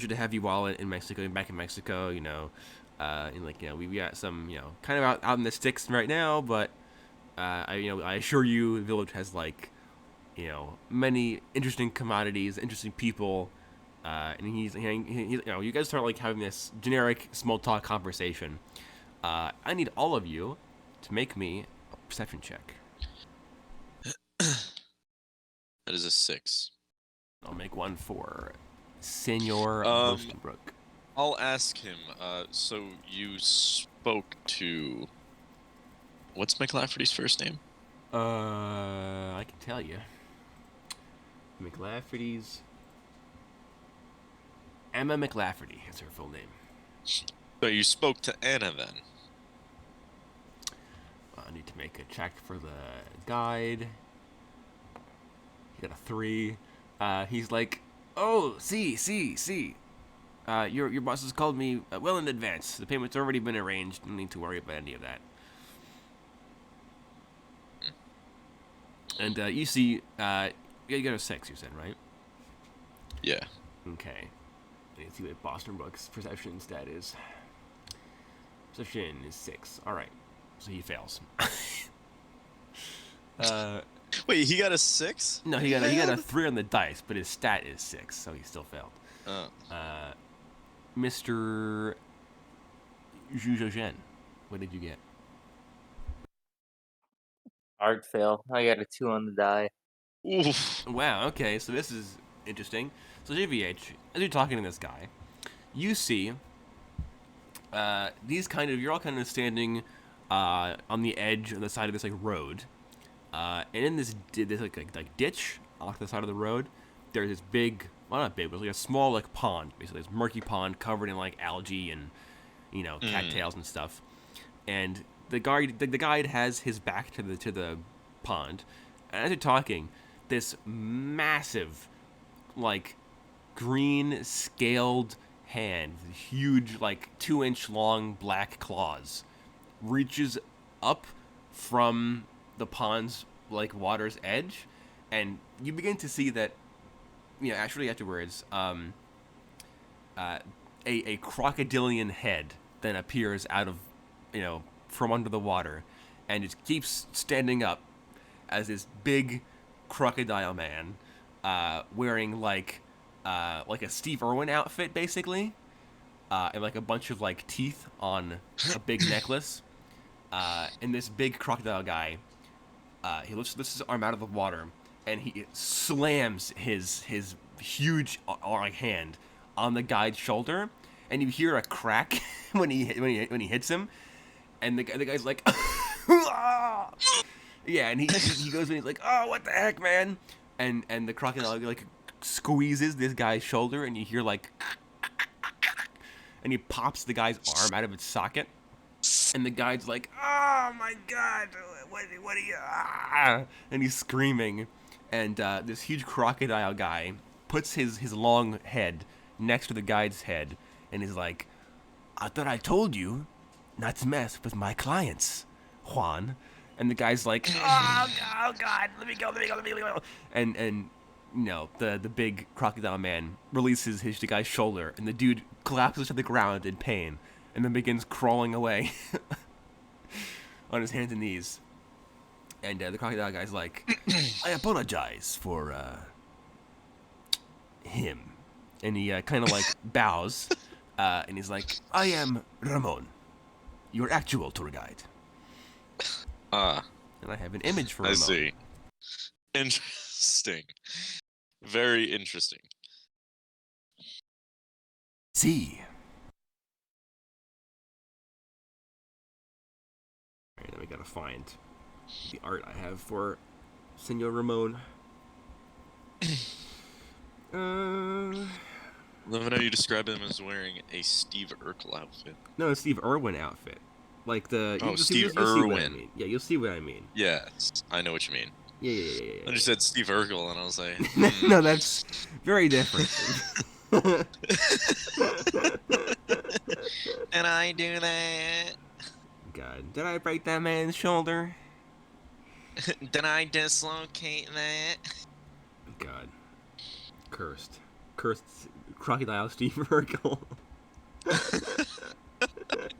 to have you all in Mexico and back in Mexico, and like, we got some, kind of out in the sticks right now, but I assure you, the village has like, many interesting commodities, interesting people, and he's you guys start like having this generic small talk conversation. I need all of you to make me a perception check. That is a 6. I'll make one for Senor Bostenbrook. I'll ask him. So you spoke to... What's McLafferty's first name? I can tell you. McLafferty's... Emma McLafferty is her full name. So you spoke to Anna then? I need to make a check for the guide. He got a 3. He's like, oh, see. Your boss has called me well in advance. The payment's already been arranged. Don't need to worry about any of that. And you see, you got a 6, you said, right? Yeah. Okay. Let's see what Boston Brook's perception stat is. Perception is 6. All right. So he fails. Wait, he got a 6? No, he got a 3 on the dice, but his stat is 6, so he still failed. Oh. Mr. Zhuzhen, what did you get? Art fail. I got a 2 on the die. Oof. Wow. Okay. So this is interesting. So JVH, as you're talking to this guy, you see you're all kind of standing on the edge on the side of this like road, and in this like ditch off the side of the road, there's this big, well not big, but like a small like pond, basically this murky pond covered in like algae and cattails and stuff, and the guide has his back to the pond, and as you're talking, this massive like green scaled hand, huge like 2-inch long black claws, reaches up from the pond's like water's edge, and you begin to see that actually afterwards a crocodilian head then appears out of from under the water, and it keeps standing up as this big crocodile man wearing like a Steve Irwin outfit basically, and like a bunch of like teeth on a big necklace, and this big crocodile guy he lifts his arm out of the water and he slams his huge hand on the guide's shoulder, and you hear a crack when he hits him, and the guy's like yeah, and he goes and he's like, oh, what the heck, man, and the crocodile like squeezes this guy's shoulder, and you hear like and he pops the guy's arm out of its socket, and the guy's like, oh my god, what are you and he's screaming, and this huge crocodile guy puts his long head next to the guide's head, and he's like, I thought I told you not to mess with my clients, Juan. And the guy's like, oh god, let me go. And the big crocodile man releases the guy's shoulder, and the dude collapses to the ground in pain, and then begins crawling away on his hands and knees. And the crocodile guy's like, I apologize for him. And he kind of like bows, and he's like, I am Ramon, your actual tour guide. And I have an image for Ramon. I see. Interesting. Very interesting. See. Alright, now we gotta find the art I have for Senor Ramon. Love how you describe him as wearing a Steve Urkel outfit. No, a Steve Irwin outfit. Like the... Steve Irwin. Irwin. See what I mean. Yeah, you'll see what I mean. Yes, I know what you mean. Yeah. I just said Steve Urkel, and I was like... No, that's very different. And I do that. God, did I break that man's shoulder? Did I dislocate that? God. Cursed crocodile Steve Urkel.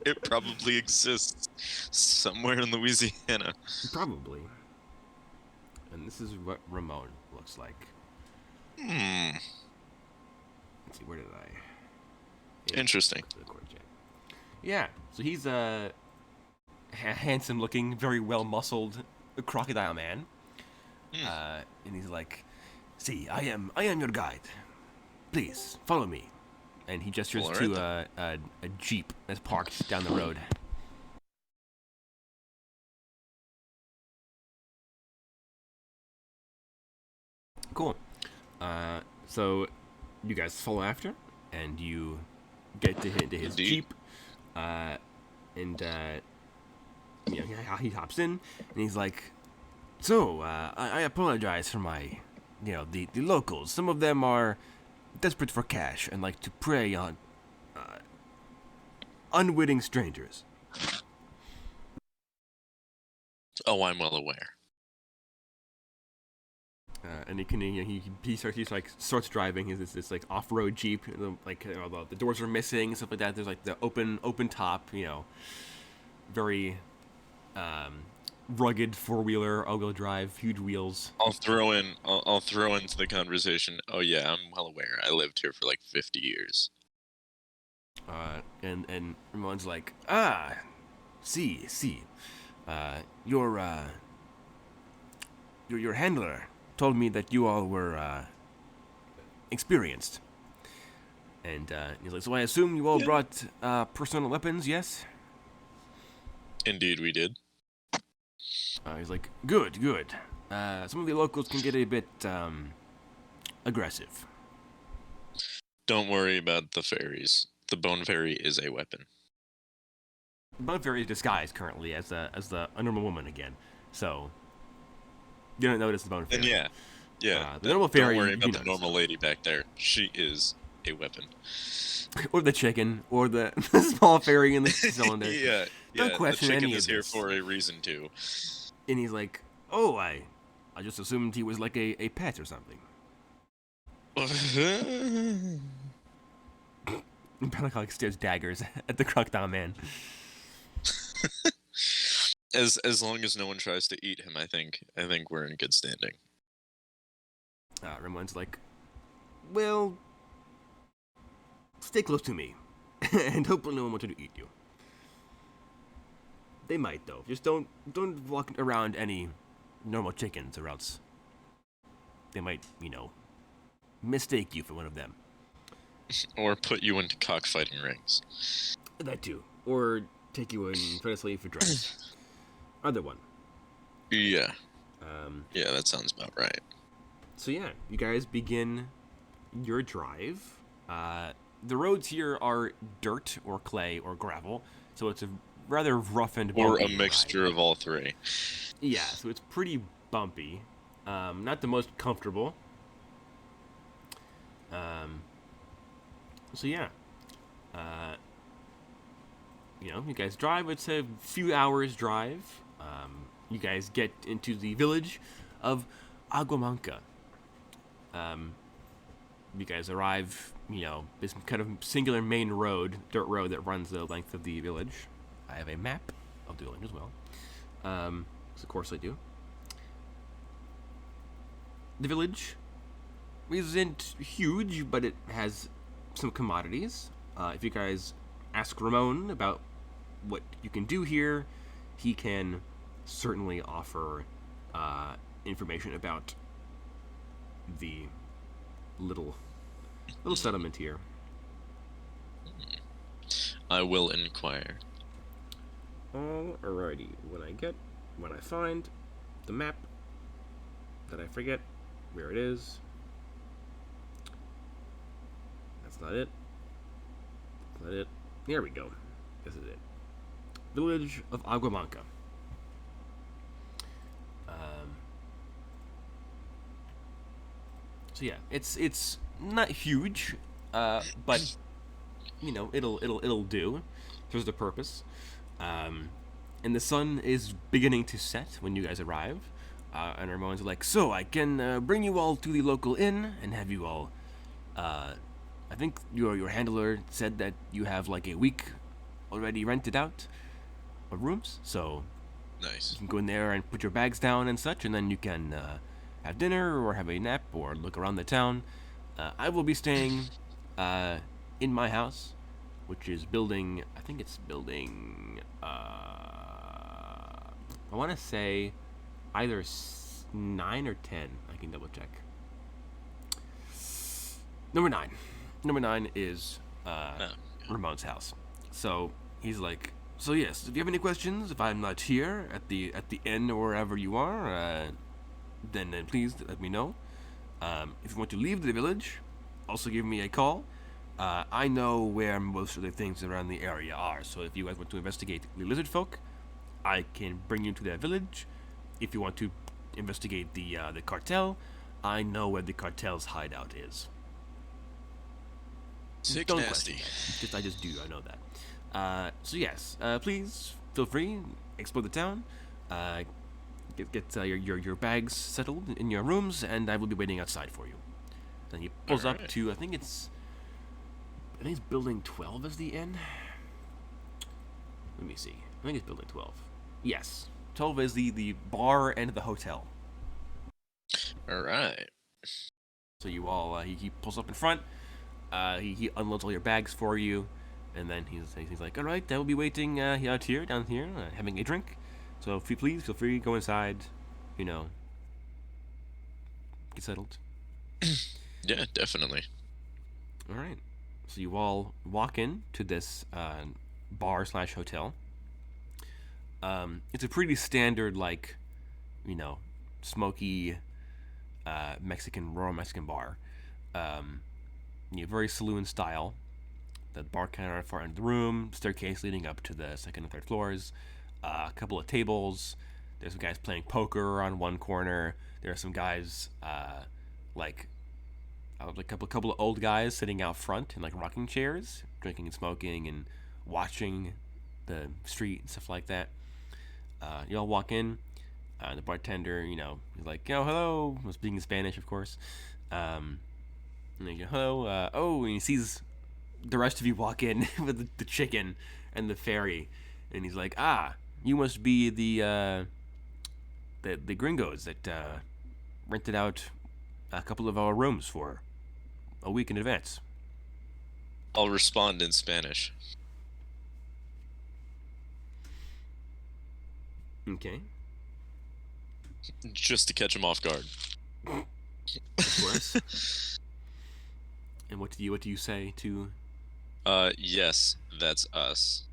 It probably exists somewhere in Louisiana. Probably. And this is what Ramon looks like. Let's see, where did I... Yeah, Interesting. Yeah, so he's a handsome-looking, very well-muscled crocodile man. And he's like, see, I am your guide. Please, follow me. And he gestures to a jeep that's parked down the road. Cool. So you guys follow after, and you get to his jeep. And he hops in, and he's like, so, I apologize for my, the locals. Some of them are desperate for cash and like to prey on unwitting strangers. Oh, I'm well aware. And he starts driving this like off-road jeep, like the doors are missing, stuff like that. There's like the open top, very rugged four-wheeler, all-wheel drive, huge wheels. I'll throw into the conversation. Oh yeah, I'm well aware. I lived here for like 50 years. And Ramon's like, see, you're your handler told me that you all were experienced. And he's like, so I assume you all Yeah. brought personal weapons, yes? Indeed, we did. He's like, good, good. Some of the locals can get a bit aggressive. Don't worry about the fairies. The bone fairy is a weapon. Bone Fairy is disguised currently as the normal woman again, so you don't notice the Bone Fairy. And yeah, the normal fairy. Don't worry you about the notice. normal lady back there. She is a weapon. Or the chicken, or the small fairy in the cylinder. yeah. Don't question the chicken any is of here this. for a reason too. And he's like, oh, I just assumed he was like a pet or something. Bellicog stares daggers at the Crocodile Man. as long as no one tries to eat him, I think we're in good standing. Ramon's like, well, stay close to me, and hopefully no one will try to eat you. They might though. Just don't walk around any normal chickens, or else they might, mistake you for one of them. Or put you into cockfighting rings. That too, or take you in try to sell you for drugs. Either one. Yeah. Yeah, that sounds about right. So yeah, you guys begin your drive. The roads here are dirt or clay or gravel, so it's a rather rough and bumpy Or a mixture ride. of all three. Yeah, so it's pretty bumpy. Not the most comfortable. So yeah. You guys drive. It's a few hours drive. You guys get into the village of Aguamanca. You guys arrive, this kind of singular main road, dirt road that runs the length of the village. I have a map of the village as well. 'Cause of course I do. The village isn't huge, but it has some commodities. If you guys ask Ramon about what you can do here, he can certainly offer information about the little settlement here. I will inquire. Alrighty, when I find the map that I forget where it is. That's not it. That's not it. There we go. This is it. Village of Aguamanca. So yeah, it's not huge, but it'll do. There's the purpose. And the sun is beginning to set when you guys arrive. And Ramon's like, so I can bring you all to the local inn and have you all. I think your handler said that you have like a week already rented out of rooms, so Nice. you can go in there and put your bags down and such, and then you can have dinner or have a nap or look around the town. I will be staying in my house, which is building. I think it's building. I want to say either 9 or 10. I can double check. Number 9. Number 9 is Ramon's house. So he's like, so yes, if you have any questions, if I'm not here at the inn or wherever you are, then please let me know. If you want to leave the village, also give me a call. I know where most of the things around the area are, so if you guys want to investigate the lizard folk, I can bring you to that village. If you want to investigate the cartel, I know where the cartel's hideout is. Sick Don't nasty. question. I just do. I know that. So yes, please feel free, explore the town. Get your bags settled in your rooms, and I will be waiting outside for you. Then he pulls up Alright. to I think it's building 12 is the inn. Let me see. I think it's building 12. Yes, 12 is the bar and the hotel. All right. So you all he pulls up in front. He unloads all your bags for you, and then he's like, all right, I will be waiting down here, having a drink. So if you please feel free, go inside, get settled? Yeah, definitely. All right. So you all walk in to this bar slash hotel. It's a pretty standard, like, you know, smoky rural Mexican bar. Very saloon style. The bar counter at the far end of the room, staircase leading up to the second and third floors, a couple of tables. There's some guys playing poker on one corner. There are some guys, like a couple of old guys sitting out front in like rocking chairs, drinking and smoking and watching the street and stuff like that. You all walk in. The bartender, he's like, hello. I'm speaking Spanish, of course. And you go, hello. And he sees the rest of you walk in with the chicken and the fairy, and he's like, you must be the gringos that rented out a couple of our rooms for a week in advance. I'll respond in Spanish. Okay. Just to catch him off guard. Of course. And what do you say to? Yes, that's us.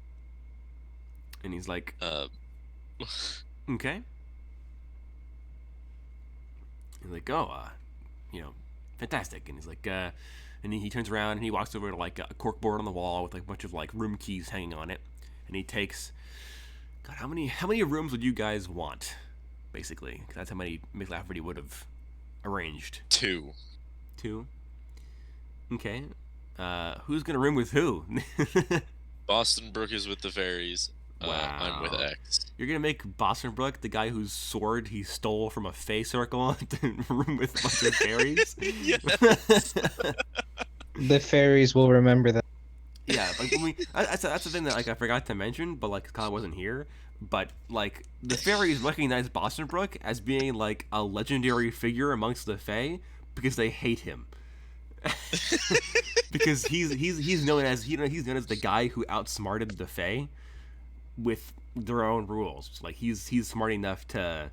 And he's like, okay. He's like, fantastic. And he's like, and he turns around and he walks over to like a cork board on the wall with like a bunch of like room keys hanging on it, and he takes. God, how many rooms would you guys want? Basically, 'cause that's how many McLafferty would have arranged. 2. 2. Okay. Who's gonna room with who? Boston Brook is with the fairies. I'm with Wow. X. You're gonna make Boston Brook the guy whose sword he stole from a Fey circle to room with a bunch of fairies? Yes. The fairies will remember that. Yeah, like that's the thing that like I forgot to mention, but like Kyle wasn't here. But like the fairies recognize Boston Brook as being like a legendary figure amongst the Fae because they hate him. Because he's known as he's known as the guy who outsmarted the Fae with their own rules. Like he's smart enough to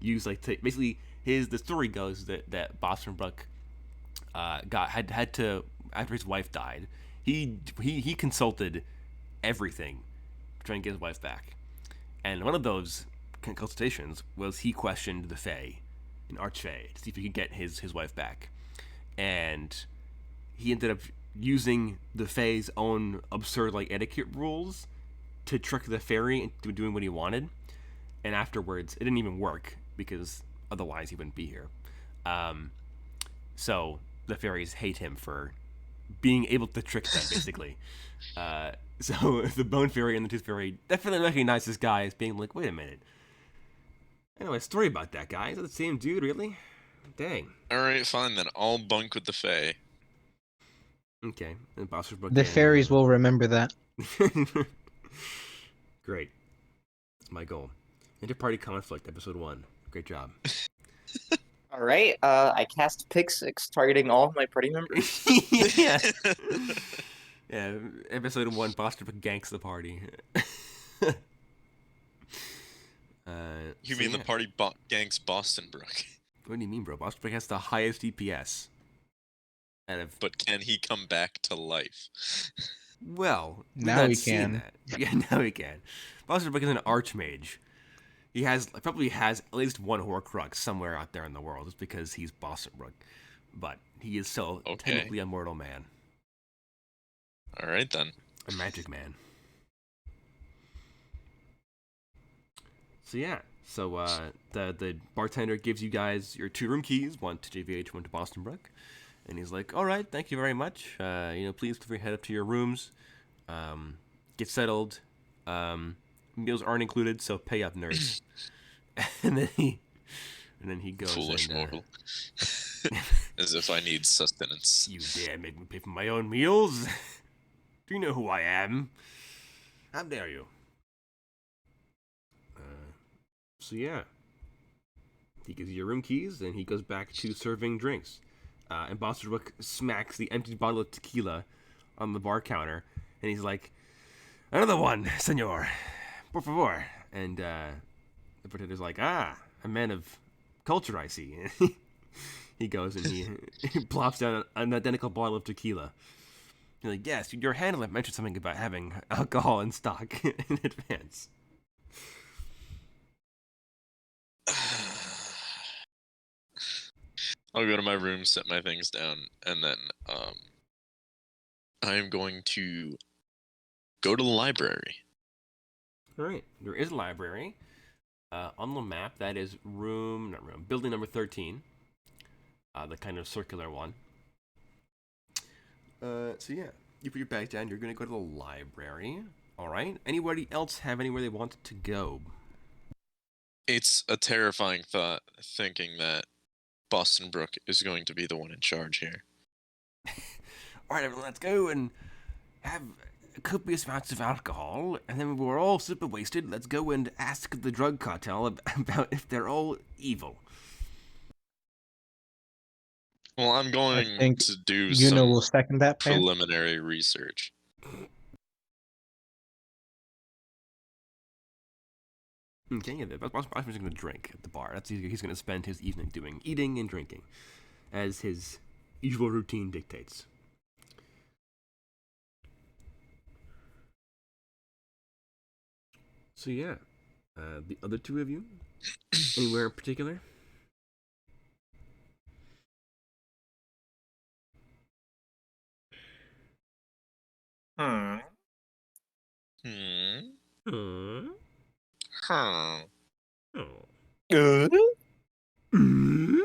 use basically the story goes that Boston Brook had to, after his wife died, he consulted everything to try and get his wife back. And one of those consultations was he questioned the Fae, an Archfey, to see if he could get his wife back. And he ended up using the Fae's own absurd like etiquette rules to trick the fairy into doing what he wanted. And afterwards, it didn't even work because otherwise he wouldn't be here. So the fairies hate him for being able to trick them, basically. So the Bone Fairy and the Tooth Fairy definitely recognize this guy as being like, wait a minute. Anyway, story about that guy. Is that the same dude, really? Dang. Alright, fine then. I'll bunk with the Fae. Okay. And Boston Brook The and, fairies will remember that. Great. That's my goal. Inter-party conflict, episode 1. Great job. All right. I cast Pick 6, targeting all of my party members. Yeah. Yeah, episode 1, Boston Brook ganks the party. You mean the party ganks Boston Brook? What do you mean, bro? Boston Brook has the highest DPS. But can he come back to life? Well, Now he can. That. Yeah, now he can. Boston Brook is an archmage. He probably has at least one Horcrux somewhere out there in the world, just because he's Boston Brook. But he is still technically a mortal man. Alright then. A magic man. So yeah. So the bartender gives you guys your 2 room keys, one to JVH, one to Boston Brook. And he's like, all right, thank you very much. Please feel free to head up to your rooms. Get settled. Meals aren't included, so pay up, nerds. and then he goes. Foolish mortal. As if I need sustenance. You dare make me pay for my own meals? Do you know who I am? How dare you? So yeah. He gives you your room keys, and he goes back to serving drinks. And Boston Brook smacks the empty bottle of tequila on the bar counter, and he's like, "Another one, senor, por favor." And the bartender's like, "A man of culture, I see." He goes and he plops down an identical bottle of tequila. You're like, yes, your handler mentioned something about having alcohol in stock in advance. I'll go to my room, set my things down, and then I am going to go to the library. All right, there is a library on the map. That is building number 13, the kind of circular one. So yeah, you put your bag down. You're gonna go to the library. All right. Anybody else have anywhere they want to go? It's a terrifying thought, thinking that Boston Brook is going to be the one in charge here. All right, everyone, let's go and have copious amounts of alcohol, and then when we're all super wasted, let's go and ask the drug cartel about if they're all evil. Well, I'm going think to do Yuna some will second that plan. preliminary research. Okay, yeah, Boston's going to drink at the bar. He's going to spend his evening doing eating and drinking, as his usual routine dictates. So yeah, the other two of you, anywhere in particular? Hmm. Hmm. Hmm. Huh. Oh. Good. Mm?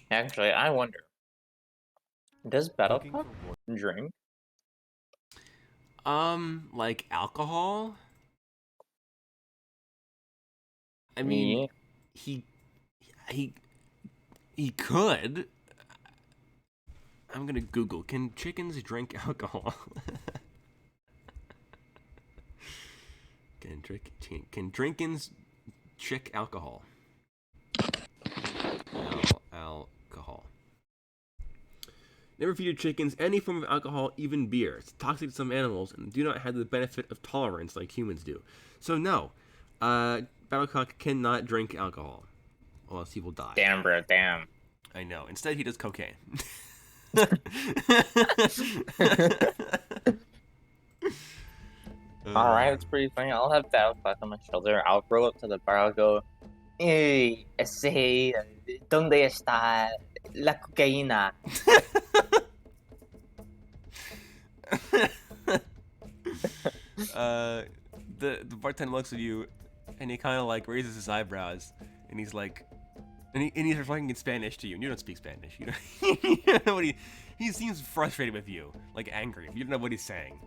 Actually, I wonder, does Looking Battlecock for what? drink? Like alcohol? I mean, Yeah. he could. I'm gonna Google. Can chickens drink alcohol? Can drinkins chick alcohol? Alcohol. Never feed your chickens any form of alcohol, even beer. It's toxic to some animals and do not have the benefit of tolerance like humans do. So no, Battlecock cannot drink alcohol, or else he will die. Damn, bro, damn. I know. Instead, he does cocaine. Alright, it's pretty funny. I'll have Battlecock on my shoulder. I'll roll up to the bar. I'll go, hey, ¿dónde está la cocaína? The bartender looks at you, and he kind of like raises his eyebrows, and he's like, and he's replying in Spanish to you, and you don't speak Spanish. You don't know what he seems frustrated with you, like angry. You don't know what he's saying.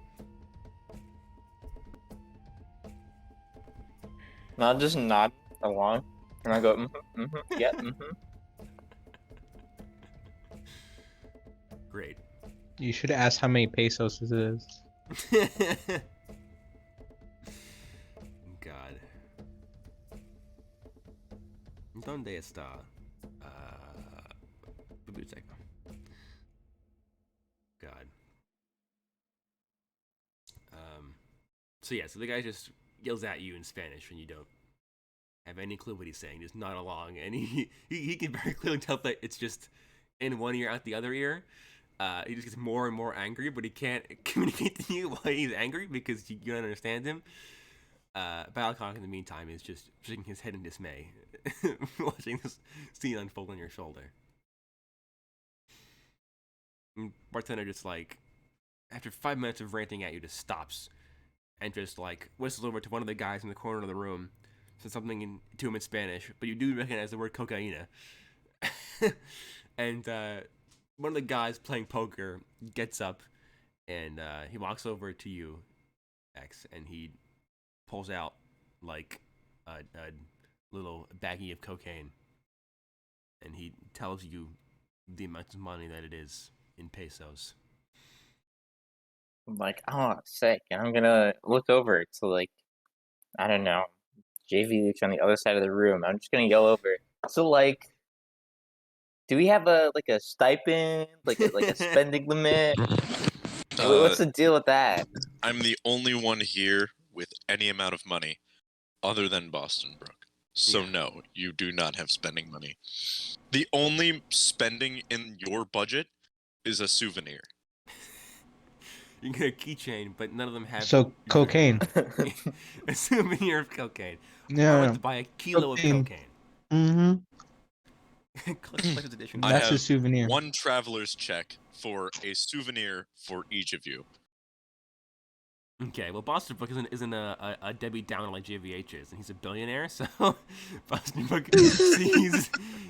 And I'll just nod along, and I'll go, yeah, Great. You should ask how many pesos it is. God. ¿Dónde está? Biblioteca. God. So yeah, so the guy just yells at you in Spanish when you don't have any clue what he's saying. Just nod along, and he can very clearly tell that it's just in one ear, out the other ear. He just gets more and more angry, but he can't communicate to you why he's angry because you don't understand him. Battlecock, in the meantime, is just shaking his head in dismay, watching this scene unfold on your shoulder. And bartender just like, after 5 minutes of ranting at you, just stops and just like whistles over to one of the guys in the corner of the room, says something to him in Spanish, but you do recognize the word cocaína. And one of the guys playing poker gets up and he walks over to you, X, and he pulls out like a little baggie of cocaine, and he tells you the amount of money that it is in pesos. I'm like, oh, sick. And I'm gonna look over to, like, I don't know, JV Luke's on the other side of the room. I'm just gonna yell over. So, like, do we have a stipend, like a spending limit? What's the deal with that? I'm the only one here with any amount of money other than Boston Brook. So Yeah. no, you do not have spending money. The only spending in your budget is a souvenir. You can get a keychain, but none of them have. So your cocaine. a souvenir of cocaine. I Yeah. went to buy a kilo of Cocaine. cocaine. Mm-hmm. Collector's edition. I That's a have souvenir. one traveler's check for a souvenir for each of you. Okay, well, Boston Brook isn't a Debbie Downer like JVH is, and he's a billionaire, so Boston Brook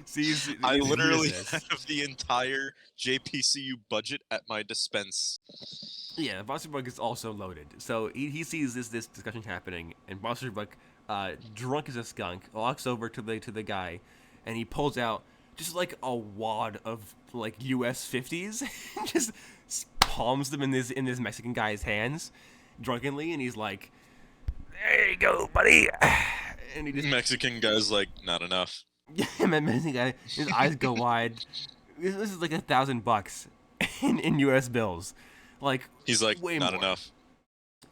sees. I literally uses. have the entire JPCU budget at my dispense. Yeah, Boston Brook is also loaded, so he sees this discussion happening, and Boston Brook, drunk as a skunk, walks over to the guy, and he pulls out just like a wad of like US 50s, just palms them in this Mexican guy's hands. Drunkenly, and he's like, "There you go, buddy." And he just Mexican guy's like, not enough. yeah, my Mexican guy, his eyes go wide. This is like $1,000 in U.S. bills, like He's like, way not more. enough.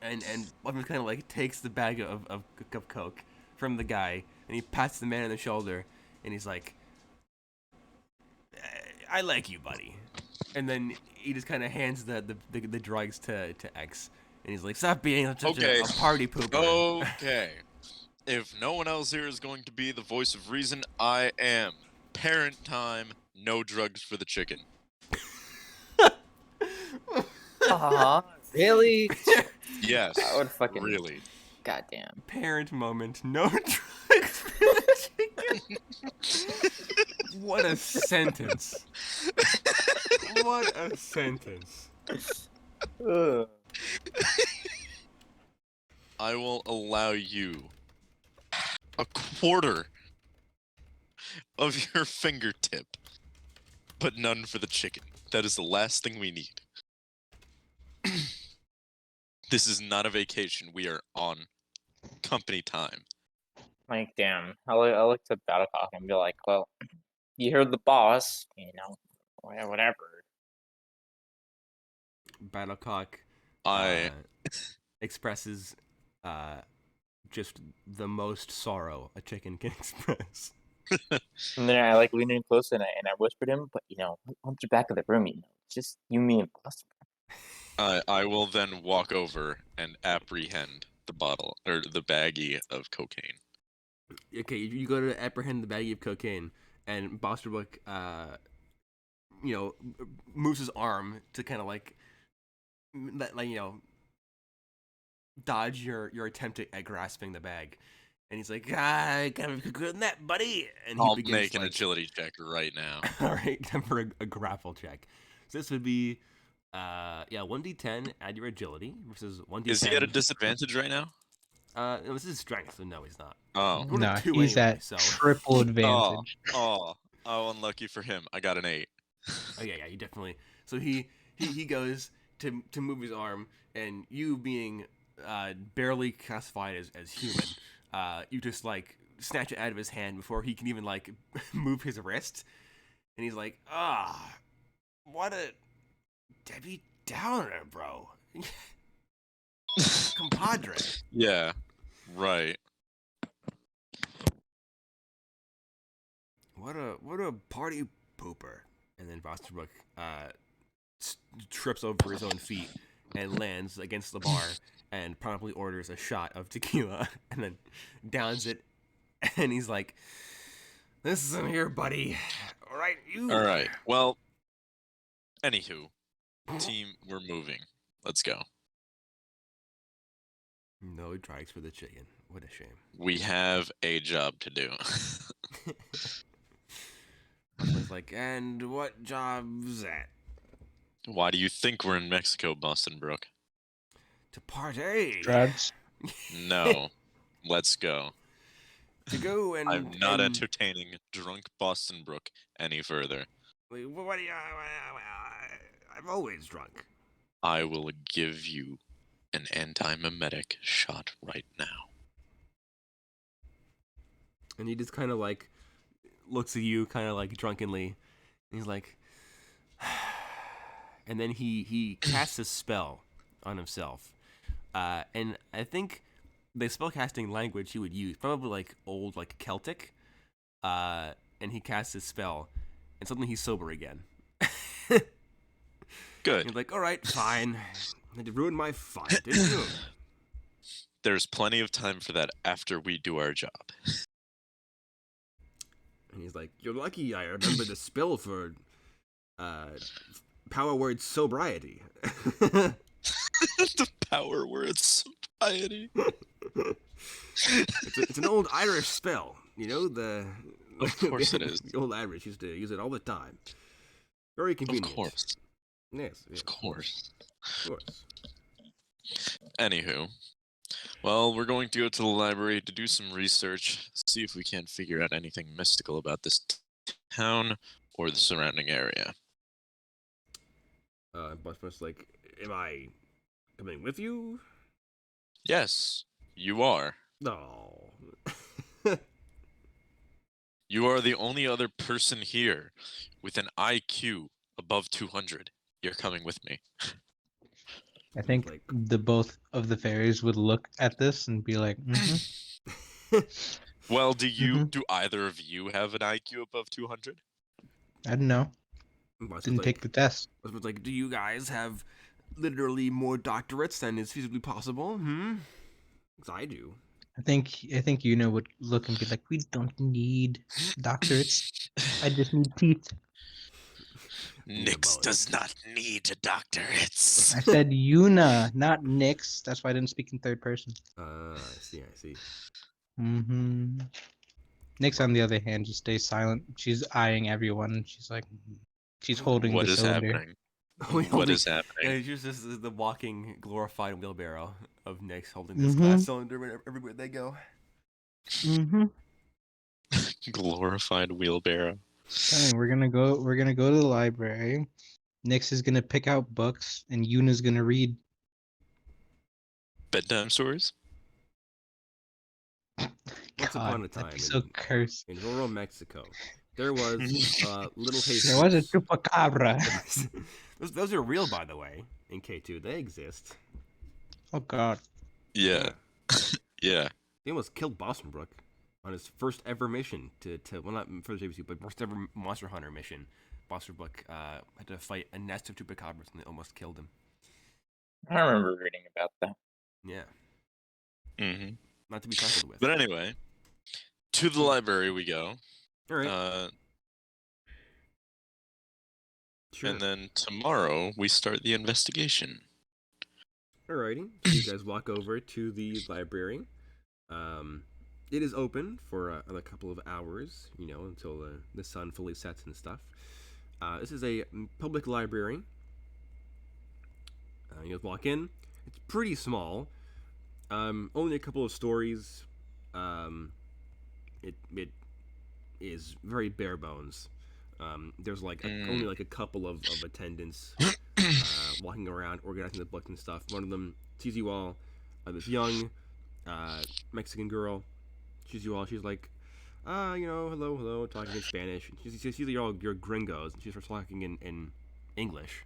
And Buffett kind of like takes the bag of coke from the guy, and he pats the man on the shoulder, and he's like, "I like you, buddy." And then he just kind of hands the drugs to X. And he's like, "Stop being such Okay. a party pooper." Okay. If no one else here is going to be the voice of reason, I am. Parent time, no drugs for the chicken. Aw, really? Yes. I would fucking Really. goddamn. Parent moment, no drugs for the chicken. What a sentence. What a sentence. Ugh. I will allow you a quarter of your fingertip, but none for the chicken. That is the last thing we need. This is not a vacation. We are on company time. Like, damn. I'll look to Battlecock and be like, well, you heard the boss, whatever. Battlecock I expresses just the most sorrow a chicken can express. And then I like leaned in close and I whispered him, but on the back of the room, it's just you, me, and Boston. I will then walk over and apprehend the bottle or the baggie of cocaine. Okay, you go to apprehend the baggie of cocaine, and Bosterbrook, moves his arm to kind of like dodge your attempt at grasping the bag, and he's like, "I kind of good than that, buddy." And he I'll begins, make an like, agility check right now. all right, time for a grapple check. So this would be, 1d10 add your agility versus 1d10. Is he at a disadvantage right now? No, this is strength, so no, he's not. Oh. Rolled a No, 2 he's anyway, at so- triple advantage. Oh, unlucky for him. I got an 8. Oh yeah, he definitely. So he goes to move his arm, and you being barely classified as human, you just like snatch it out of his hand before he can even like move his wrist, and he's like, what a Debbie Downer, bro, compadre. Yeah, right. What a party pooper. And then Bosterbrook trips over his own feet and lands against the bar and promptly orders a shot of tequila and then downs it. And he's like, "Listen here, buddy. All right, you." All right. Well, anywho, team, we're moving. Let's go. No drugs for the chicken. What a shame. We have a job to do. It's like, and what job's that? Why do you think we're in Mexico, Boston Brook? To party. Drugs. No. Let's go. To go and I'm not and, entertaining drunk Boston Brook any further. like, what do you? I'm always drunk. I will give you an anti-memetic shot right now. And he just kind of like looks at you kind of like drunkenly. And he's like, and then he casts a spell on himself. And I think the spellcasting language he would use, probably like old, like Celtic. And he casts his spell, and suddenly he's sober again. Good. He's like, all right, fine. You ruined my fun, didn't you? There's plenty of time for that after we do our job. And he's like, you're lucky I remember the spell for power word sobriety. The power word sobriety. It's an old Irish spell, you know, the... Of course it is. The old Irish used to use it all the time. Very convenient. Of course. Yes, Of course. Of course. Anywho, well, we're going to go to the library to do some research, see if we can't figure out anything mystical about this town or the surrounding area. Busman's like, am I coming with you? Yes, you are. No. You are the only other person here with an IQ above 200. You're coming with me. I think Like- the both of the fairies would look at this and be like, Well, do either of you have an IQ above 200? I don't know. Busman's Didn't like, take the test. Busman's like, do you guys have literally more doctorates than is feasibly possible? Because I do. I think Yuna would look and be like, we don't need doctorates. I just need teeth. Nyx does not need doctorates. I said Yuna, not Nyx. That's why I didn't speak in third person. I see. Mm-hmm. Nyx, on the other hand, just stays silent. She's eyeing everyone. She's like, she's holding What the is cylinder. happening? We What only- is happening? Yeah, it's just this is the walking glorified wheelbarrow of Nyx holding this Mhm. glass cylinder everywhere they go. Mm-hmm. Glorified wheelbarrow. We're gonna go to the library. Nyx is gonna pick out books, and Yuna's gonna read. Bedtime stories? Once upon a time that'd be so in- cursed. In rural Mexico, there was little Jesus. There was a chupacabra. those are real, by the way. In K2, they exist. Oh God. Yeah. Yeah. He almost killed Bostonbrook on his first ever mission to well, not for the JVC, but first ever Monster Hunter mission. Bostonbrook had to fight a nest of chupacabras and they almost killed him. I remember reading about that. Yeah, hmm not to be trifled with. But anyway, to the library we go. All right, sure. And then tomorrow we start the investigation. Alrighty, so you guys walk over to the library. It is open for a couple of hours, you know, until the sun fully sets and stuff. This is a public library. You guys walk in. It's pretty small. Only a couple of stories. It is very bare bones. There's like only like a couple of attendants walking around organizing the books and stuff. One of them sees you all. This young Mexican girl sees you all. She's like, you know, hello, talking in Spanish. She sees that you're gringos, and she starts talking in English.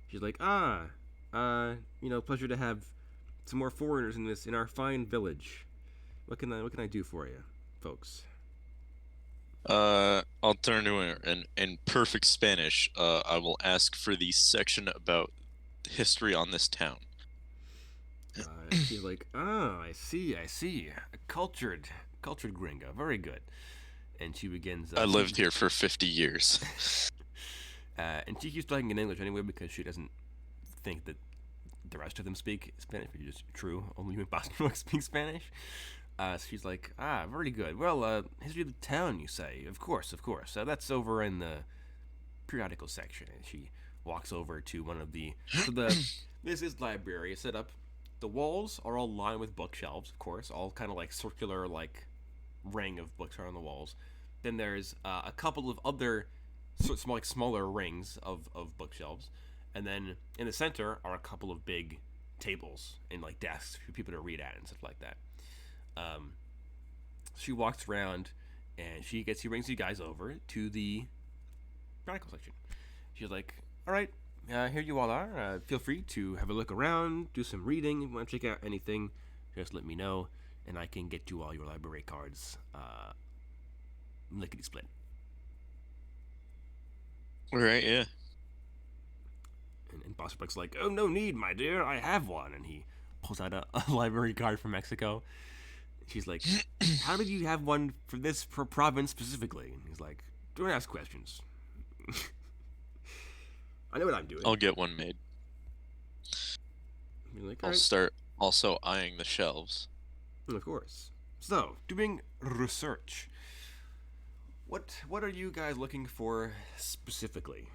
She's like, you know, pleasure to have some more foreigners in our fine village. What can I do for you, folks? I'll turn to her and in perfect Spanish. I will ask for the section about history on this town. She's like, I see. A cultured gringo. Very good. And she begins. I lived here for 50 years. And she keeps talking in English anyway because she doesn't think that the rest of them speak Spanish, which is true. Only you in Boston speak Spanish. So she's like, very good. Well, history of the town, you say? Of course. That's over in the periodical section. And she walks over to one of the... This is library set up. The walls are all lined with bookshelves, of course. All kind of like circular, like, ring of books are on the walls. Then there's a couple of other smaller rings of bookshelves. And then in the center are a couple of big tables and like desks for people to read at and stuff like that. She walks around and she brings you guys over to the medical section. She's like, all right, here you all are. Feel free to have a look around, do some reading. If you want to check out anything Just let me know, and I can get you all your library cards lickety split. All right, yeah. And Boss Buck's like, oh, no need, my dear, I have one. And he pulls out a library card from Mexico. She's like, how did you have one for this province specifically? And he's like, don't ask questions. I know what I'm doing. I'll get one made. You're like, I'll "Alright." start also eyeing the shelves. Of course. So, doing research. What are you guys looking for specifically?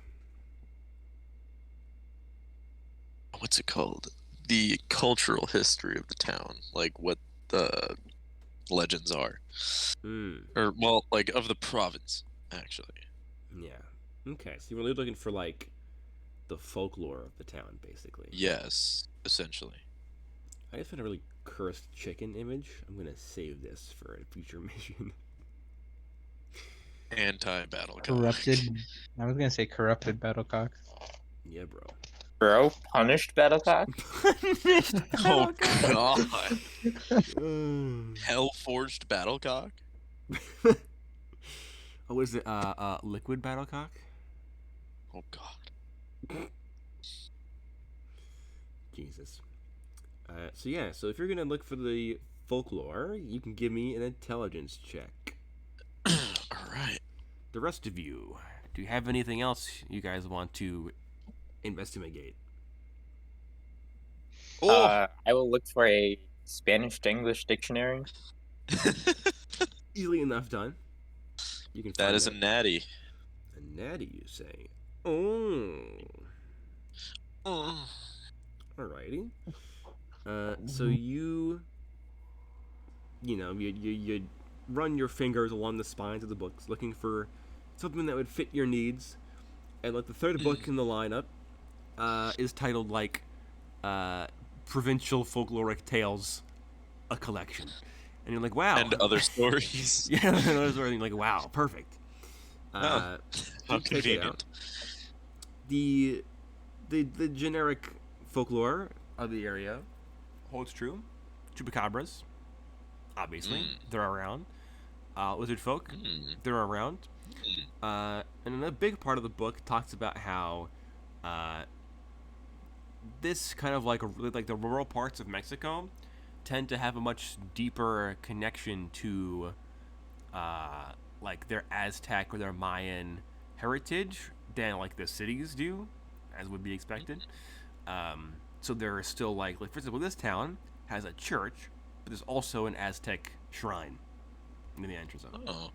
What's it called? The cultural history of the town, like what the legends are, Hmm. or well, like of the province, actually. Yeah. Okay. So you're really looking for like the folklore of the town, basically. Yes, essentially. I just found a really cursed chicken image. I'm gonna save this for a future mission. Anti-battle Corrupted. I was gonna say corrupted Battlecock. Yeah, bro. Bro, punished Battlecock? Oh god. Mm. Hell forged battlecock? Oh, is it liquid battlecock? Oh god. Jesus. So yeah, so if you're gonna look for the folklore, you can give me an intelligence check. Alright. The rest of you, do you have anything else you guys want to investigate? Oh I will look for a Spanish to English dictionary. Easily enough done. You can that find is a natty. a natty, you say. Oh. Oh. Alrighty. So you run your fingers along the spines of the books, looking for something that would fit your needs. And like the third book in the lineup is titled like Provincial Folkloric Tales, a collection. And you're like, wow. And other stories. Yeah, another story. And you're like, wow, perfect. Oh, how take it convenient. The generic folklore of the area holds true. Chupacabras, obviously, they're around. Lizard folk, they're around. And then a big part of the book talks about how this kind of like the rural parts of Mexico tend to have a much deeper connection to like their Aztec or their Mayan heritage than like the cities do, as would be expected. So there are still like for example, this town has a church, but there's also an Aztec shrine in the entrance of it. Oh.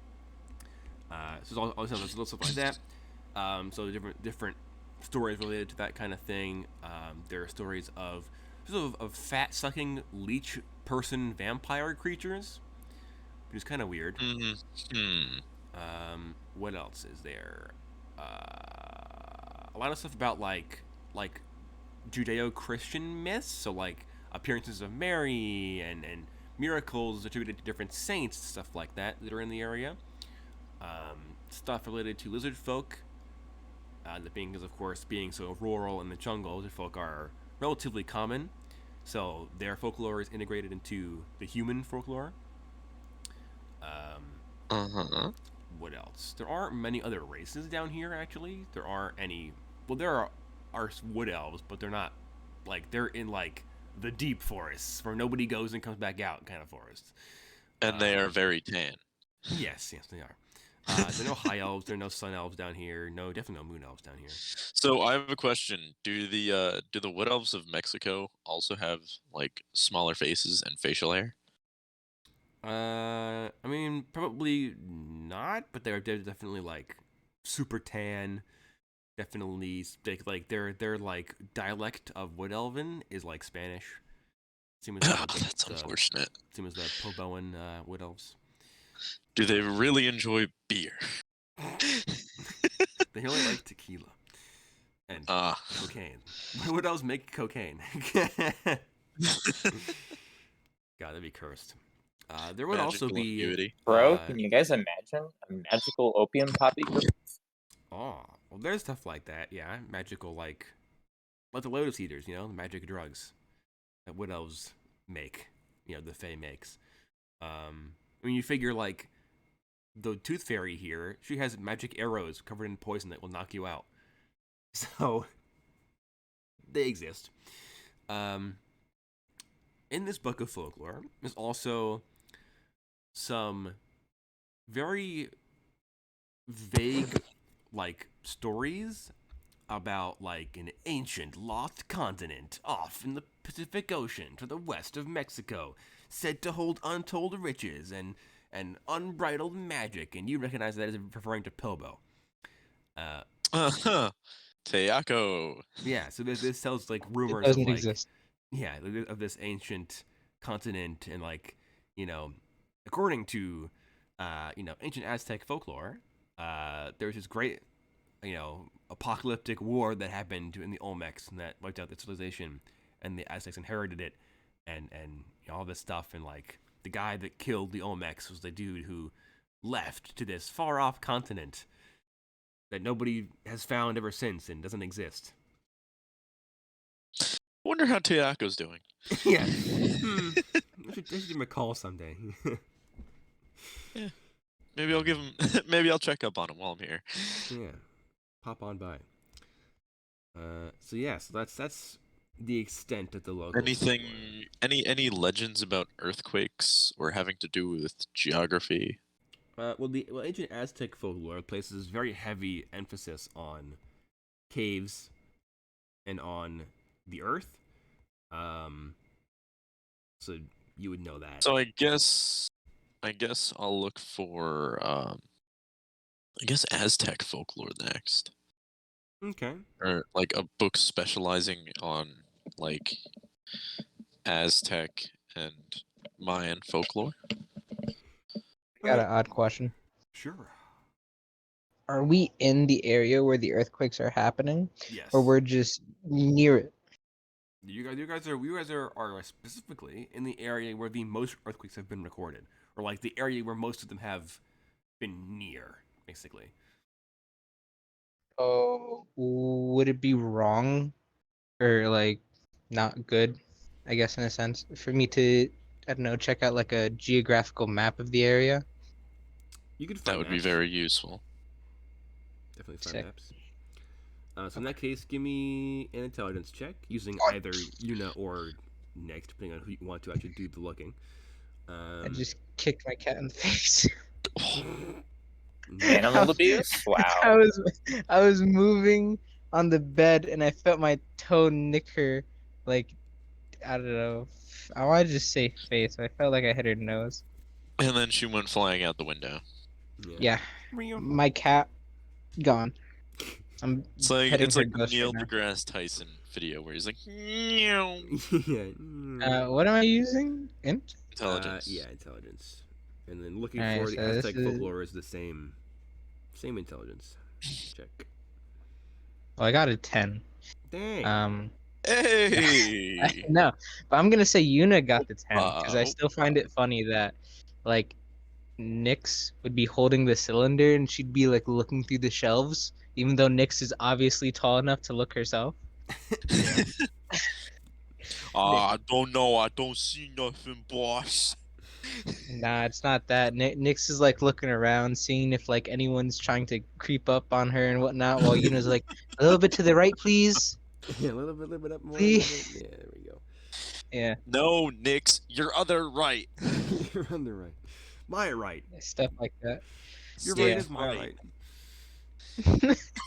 So there's little stuff like that. So different stories related to that kind of thing. There are stories of fat sucking leech person vampire creatures, which is kind of weird. What else is there? A lot of stuff about like Judeo-Christian myths, so like appearances of Mary and miracles attributed to different saints, stuff like that are in the area. Stuff related to lizard folk. The being is, of course, being so rural in the jungle, lizard folk are relatively common, so their folklore is integrated into the human folklore. What else? There aren't many other races down here, actually. There aren't any. Well, there are wood elves, but they're not like they're in like the deep forests where nobody goes and comes back out kind of forests. And they are very tan. Yes, they are. There are no high elves. There are no sun elves down here. No, definitely no moon elves down here. So I have a question. Do the wood elves of Mexico also have like smaller faces and facial hair? I mean, probably not, but they're definitely like super tan. Definitely like their like dialect of Wood Elven is like Spanish. Same as That's unfortunate. Same as the Poboan Wood Elves. Do they really enjoy beer? They only like tequila and cocaine. Wood Elves make cocaine. God, that'd be cursed. There would also Magical be acuity. Bro, can you guys imagine a magical opium poppy group? Oh, well, there's stuff like that. Yeah, magical like the Lotus Eaters, the magic drugs that Wood Elves make. the Fae makes. When you figure like the Tooth Fairy here, she has magic arrows covered in poison that will knock you out. So they exist. In this book of folklore, there's also some very vague like stories about like an ancient lost continent off in the Pacific Ocean to the west of Mexico, said to hold untold riches and unbridled magic, and you recognize that as referring to Pilbo. Teako. Yeah, so this tells like It rumors of doesn't like exist. of this ancient continent, and like according to ancient Aztec folklore, there's this great apocalyptic war that happened in the Olmecs and that wiped out the civilization, and the Aztecs inherited it, and all this stuff, and like the guy that killed the Olmecs was the dude who left to this far off continent that nobody has found ever since and doesn't exist. Wonder how Teako's doing. Yeah. I should give him a call someday. Maybe I'll give him. Maybe I'll check up on him while I'm here. Yeah. Pop on by. So that's the extent of the local. Anything? folklore. Any legends about earthquakes or having to do with geography? Well, ancient Aztec folklore places very heavy emphasis on caves and on the earth. So you would know that. So I guess I'll look for I guess Aztec folklore next, Okay. or like a book specializing on like Aztec and Mayan folklore. I got an odd question. Sure. Are we in the area where the earthquakes are happening, Yes. or we're just near it? You guys are specifically in the area where the most earthquakes have been recorded, or like the area where most of them have been near, basically. Oh, would it be wrong, or like not good, I guess in a sense, for me to, I don't know, check out like a geographical map of the area? You could find That would be maps. very useful. Definitely find Sick. maps. So in that case, give me an intelligence check using either Yuna or Next, depending on who you want to actually do the looking. I just kicked my cat in the face. Animal abuse? I Wow. was moving on the bed and I felt my toe nick her, like, I don't know. I wanted to just say face. I felt like I hit her nose. And then she went flying out the window. Yeah, my cat gone. I'm It's like petting it's her like the ghost Neil right deGrasse Tyson video where he's like, "Meow." Yeah. now. What am I using? Int? Intelligence. Yeah, intelligence. And then looking Alright, for the so this Aztec is- folklore is the same intelligence check. Well, I got a 10. Dang. Hey. No, but I'm gonna say Yuna got the 10 because I Uh-oh. still find it funny that, like, Nyx would be holding the cylinder and she'd be like looking through the shelves, even though Nyx is obviously tall enough to look herself. Yeah. I don't know. I don't see nothing, boss. Nah, it's not that. Nyx is like looking around, seeing if like anyone's trying to creep up on her and whatnot, while Yuna's like, a little bit to the right, please. Yeah, a little bit up more. Please. Yeah, there we go. Yeah, No, Nyx, your other right. You're on the right. My right. stuff like that. Your Stay right is my right. right.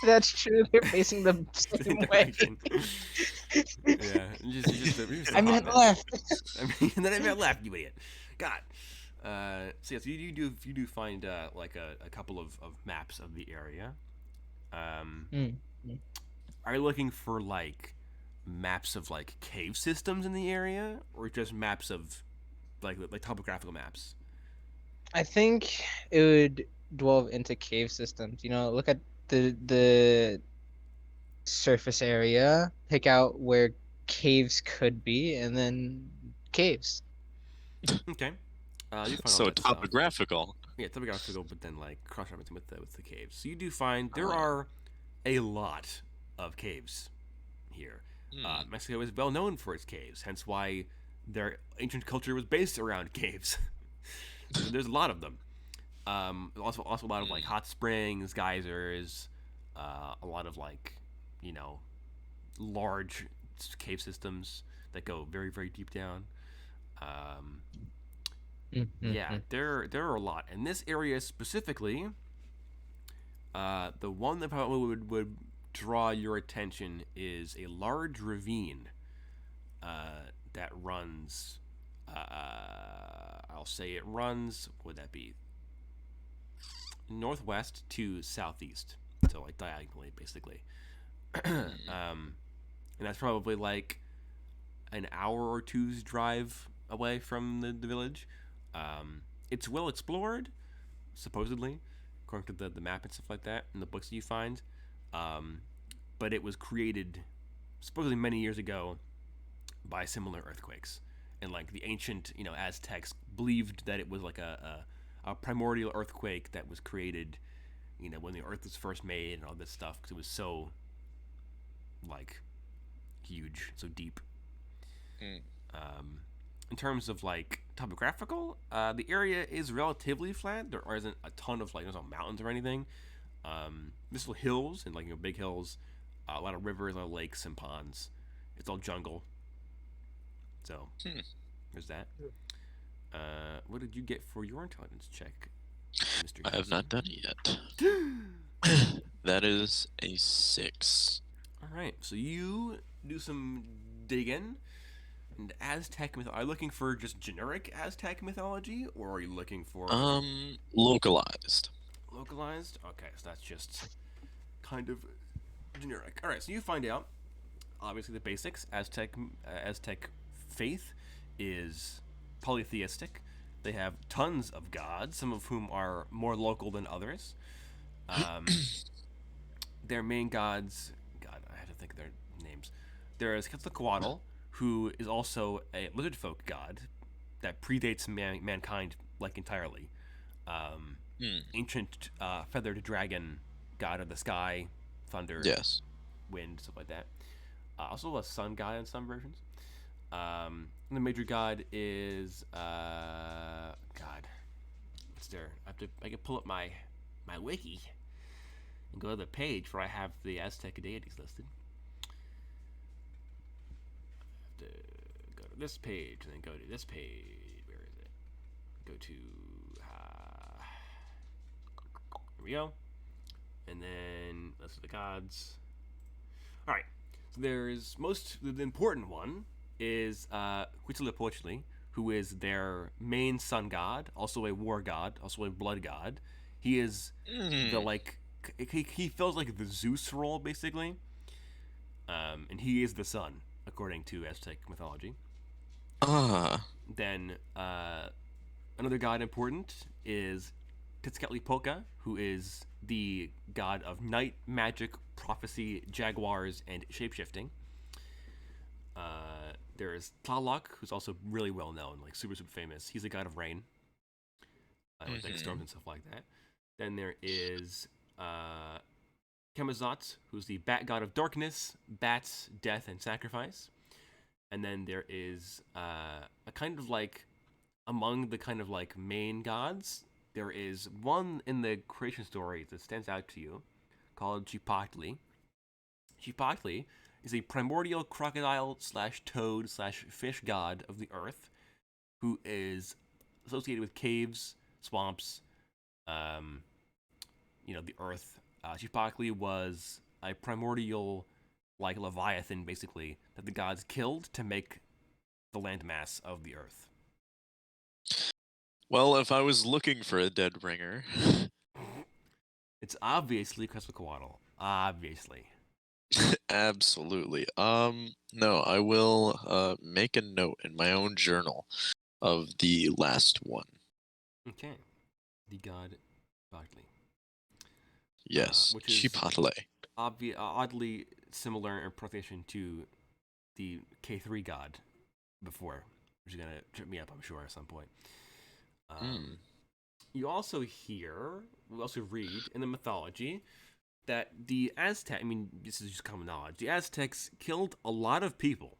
That's true. They're facing the same way. Direction. Yeah. You're just a I hot meant mess. left. And then I meant left, you idiot. God. So yes, you do find like a couple of maps of the area. Mm. Are you looking for like maps of like cave systems in the area, or just maps of like topographical maps? I think it would delve into cave systems. You know, look at the surface area, pick out where caves could be, and then caves. Okay. You find all So that stuff. topographical. Yeah, topographical, but then like cross-referencing with the caves. So you do find there Oh. are a lot of caves here. Hmm. Mexico is well known for its caves, hence why their ancient culture was based around caves. There's a lot of them. Also a lot of like hot springs, geysers, a lot of like, you know, large cave systems that go very very deep down. Um, yeah, Mm-hmm. there are a lot. In this area specifically, the one that probably would draw your attention is a large ravine that runs. I'll say it runs. What would that be? Northwest to southeast, so like diagonally, basically. And that's probably like an hour or two's drive away from the village. It's well explored, supposedly, according to the map and stuff like that, and the books that you find. Um, but it was created supposedly many years ago by similar earthquakes, and like the ancient, you know, Aztecs believed that it was like a primordial earthquake that was created, you know, when the earth was first made and all this stuff, because it was so like huge, so deep. Mm. In terms of like topographical, the area is relatively flat. There isn't a ton of like there's no mountains or anything. There's hills and like, you know, big hills, a lot of rivers, a lot of lakes and ponds. It's all jungle. So Hmm. there's that. What did you get for your intelligence check, Mr. I have not done it yet. That is a 6. All right, so you do some digging. And Aztec mythology. Are you looking for just generic Aztec mythology, or are you looking for Localized. localized? Okay, so that's just kind of generic. All right, so you find out obviously the basics. Aztec faith is polytheistic. They have tons of gods, some of whom are more local than others. Um, their main gods, God, I have to think of their names. There is Quetzalcoatl, who is also a lizard folk god that predates mankind like entirely. Hmm. Ancient feathered dragon, god of the sky, thunder, Yes. wind, stuff like that. Also a sun god in some versions. And the major god is God. What's there? I can pull up my wiki and go to the page where I have the Aztec deities listed. I have to go to this page and then go to this page. Where is it? Go to here we go. And then list of the gods. All right. So there's the important one is Huitzilopochtli, who is their main sun god, also a war god, also a blood god. He is the like he fills like the Zeus role basically, and he is the sun according to Aztec mythology. Ah. Then another god important is Tezcatlipoca, who is the god of night, magic, prophecy, jaguars, and shapeshifting. There is Tlaloc, who's also really well known, like super famous. He's a god of rain, with like storms and stuff like that. Then there is Camazotz, who's the bat god of darkness, bats, death, and sacrifice. And then there is a kind of like among the kind of like main gods, there is one in the creation story that stands out to you called Xiuhtli. Xiuhtli is a primordial crocodile slash toad slash fish god of the earth who is associated with caves, swamps, the earth. Xiuhtli was a primordial, like Leviathan, basically, that the gods killed to make the landmass of the earth. Well, if I was looking for a dead ringer, It's obviously Quetzalcoatl. Obviously. absolutely. No, I will make a note in my own journal of the last one. Okay. The god Xiuhtli. Yes, which is- Chipotle. Oddly similar in pronunciation to the K3 god before, which is going to trip me up, I'm sure, at some point. You also we also read in the mythology that the Aztec, this is just common knowledge, the Aztecs killed a lot of people.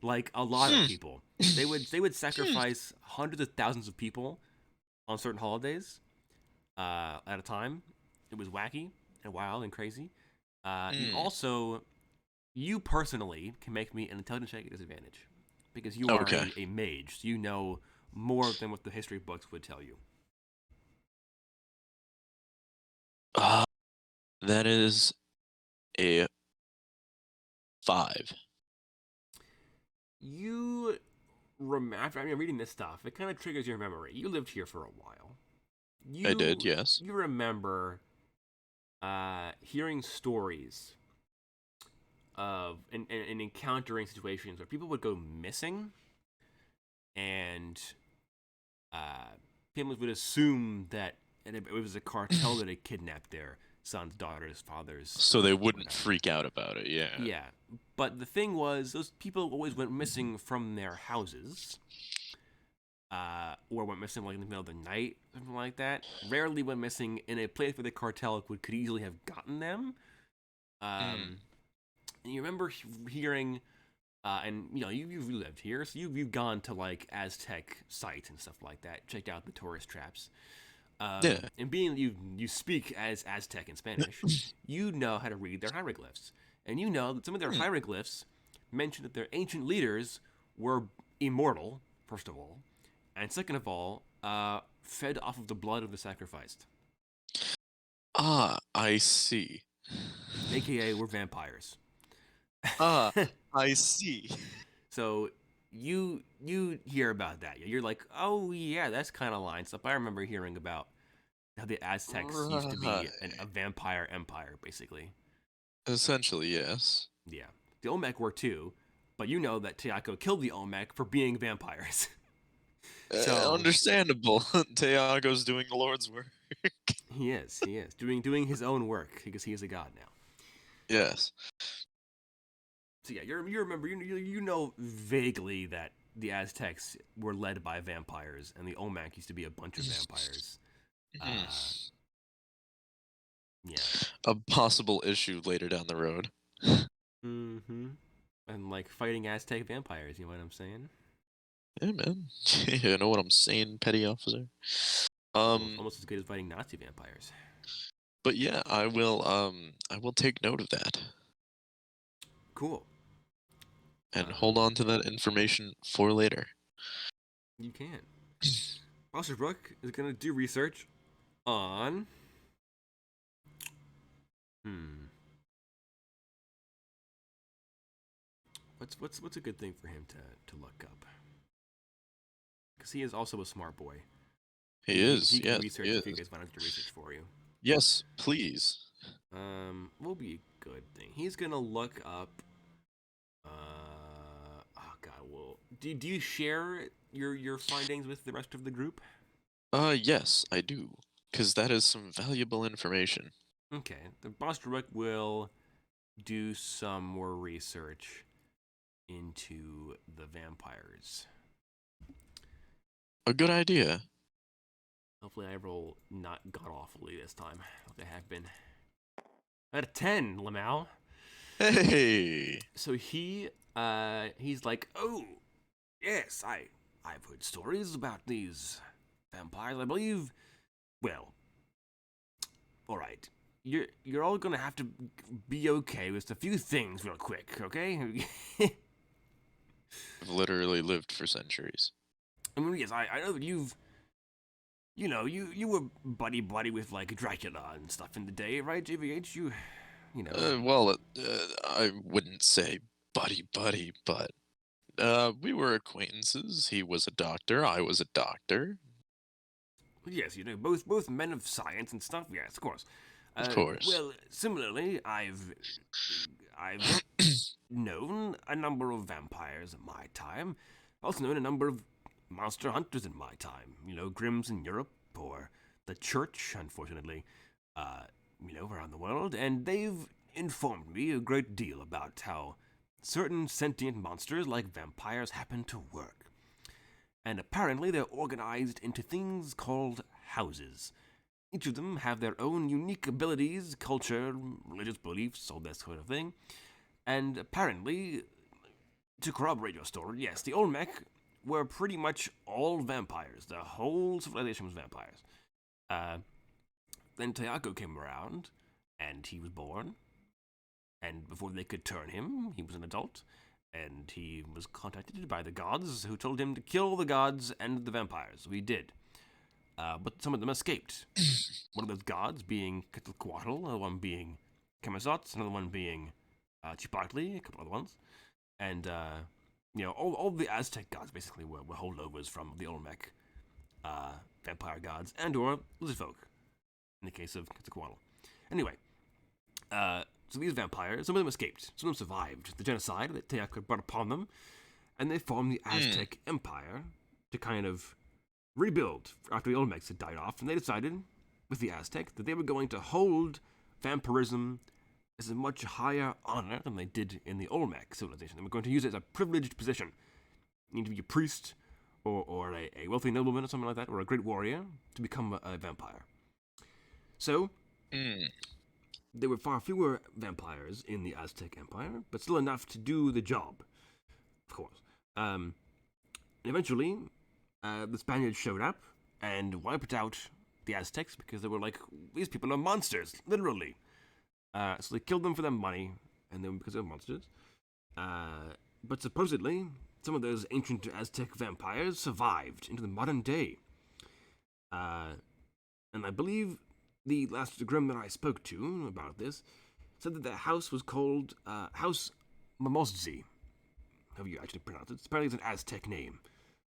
like a lot of Hmm. people. They would sacrifice hundreds of thousands of people on certain holidays at a time. It was wacky and wild and crazy. Hmm. You personally can make me an intelligence check at disadvantage because you are Okay. a mage. So you know more than what the history books would tell you. Uh, that is a 5. You remember? I mean, reading this stuff, it kind of triggers your memory. You lived here for a while. I did, You yes. you remember hearing stories of and encountering situations where people would go missing, and families would assume that it was a cartel that had kidnapped their sons, daughters, fathers, So they or wouldn't whatever. freak out about it, yeah. Yeah, but the thing was, those people always went missing from their houses, or went missing like in the middle of the night, something like that. Rarely went missing in a place where the cartel could easily have gotten them. Hmm. And you remember hearing, and you know you've lived here, so you've gone to like Aztec sites and stuff like that, checked out the tourist traps. Yeah. And being you speak as Aztec in Spanish, you know how to read their hieroglyphs, and you know that some of their Hmm. hieroglyphs mention that their ancient leaders were immortal, first of all, and second of all, fed off of the blood of the sacrificed, Ah, I see. aka we're vampires. Ah, I see. So you hear about that. You're like, oh yeah, that's kind of line stuff. I remember hearing about how the Aztecs used to be Right. a vampire empire, basically. Essentially, yes. Yeah, the Olmec were too, but you know that Tiago killed the Olmec for being vampires. So Understandable. Tiago's doing the Lord's work. he is doing his own work because he is a god now. Yes. So yeah, you remember you know vaguely that the Aztecs were led by vampires, and the Olmec used to be a bunch of vampires. Hmm. Yeah. A possible issue later down the road. Mm-hmm. And like fighting Aztec vampires, you know what I'm saying? Yeah, man. You know what I'm saying, petty officer? Um, Almost as good as fighting Nazi vampires. but yeah, I will take note of that Cool. and hold on to that information for later. You can. Osterbrook is gonna do research on. Hmm. What's a good thing for him to look up? Because he is also a smart boy. He is, He can yes, research he if you is. guys want him to research for you. Yes, please. Will be a good thing. He's gonna look up. Oh God. Well, do you share your findings with the rest of the group? Yes, I do, because that is some valuable information. Okay. The Bostrick will do some more research into the vampires. A good idea. Hopefully, I roll not god awfully this time. Like I have been. At a 10, Lamau. Hey! So he's like, oh, yes, I've heard stories about these vampires. I believe. Well, all right. You're all gonna have to be okay with a few things real quick, okay? I've literally lived for centuries. I mean, yes, I know that you were buddy with like Dracula and stuff in the day, right, JVH? You know. I wouldn't say buddy, but we were acquaintances. He was a doctor, I was a doctor. Yes, both men of science and stuff. Yes, of course. Of course. Well, similarly, I've known a number of vampires in my time. Also known a number of monster hunters in my time. Grimms in Europe or the Church, unfortunately, around the world, and they've informed me a great deal about how certain sentient monsters like vampires happen to work. And apparently they're organized into things called houses. Each of them have their own unique abilities, culture, religious beliefs, all that sort of thing. And apparently, to corroborate your story, yes, the Olmec were pretty much all vampires. The whole civilization was vampires. Then Tayako came around, and he was born. And before they could turn him, he was an adult, and he was contacted by the gods, who told him to kill the gods and the vampires. We did. But some of them escaped. One of those gods being Quetzalcoatl, another one being Camazotz, another one being Chipotle, a couple other ones. And, all the Aztec gods basically were holdovers from the Olmec vampire gods and or lizard folk, in the case of Quetzalcoatl. Anyway, so these vampires, some of them escaped, some of them survived the genocide that Tayako brought upon them, and they formed the Aztec Empire to kind of rebuild after the Olmecs had died off, and they decided, with the Aztec, that they were going to hold vampirism as a much higher honor than they did in the Olmec civilization. They were going to use it as a privileged position. You need to be a priest, or a wealthy nobleman or something like that, or a great warrior, to become a vampire. So, there were far fewer vampires in the Aztec Empire, but still enough to do the job, of course. Eventually, the Spaniards showed up and wiped out the Aztecs because they were like, these people are monsters, literally. So they killed them for their money, and then because they're monsters. But supposedly, some of those ancient Aztec vampires survived into the modern day. And I believe the last Grimm that I spoke to about this said that their house was called House Mamozzi. How you actually pronounce it? Apparently it's an Aztec name.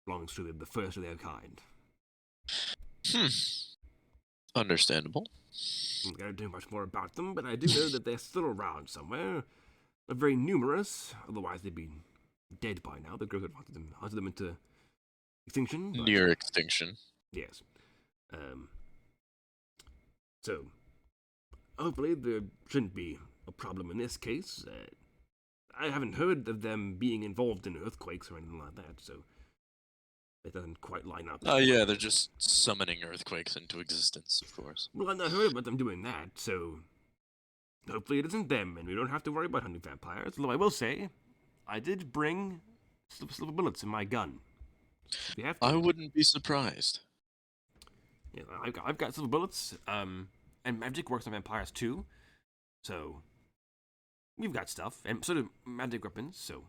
Belongs to the first of their kind. Understandable. I'm going to do much more about them, but I do know that they're still around somewhere. They're very numerous, otherwise they'd be dead by now. The growth had hunted them into extinction. But, Near extinction. yes. So, hopefully there shouldn't be a problem in this case. I haven't heard of them being involved in earthquakes or anything like that, so it doesn't quite line up. Oh yeah, they're just summoning earthquakes into existence, of course. Well, I've not heard about them doing that, so hopefully it isn't them, and we don't have to worry about hunting vampires. Although I will say, I did bring silver bullets in my gun. If you have to. I wouldn't be surprised. Yeah, I've got silver bullets, and magic works on vampires too, so we've got stuff, and sort of magic weapons, so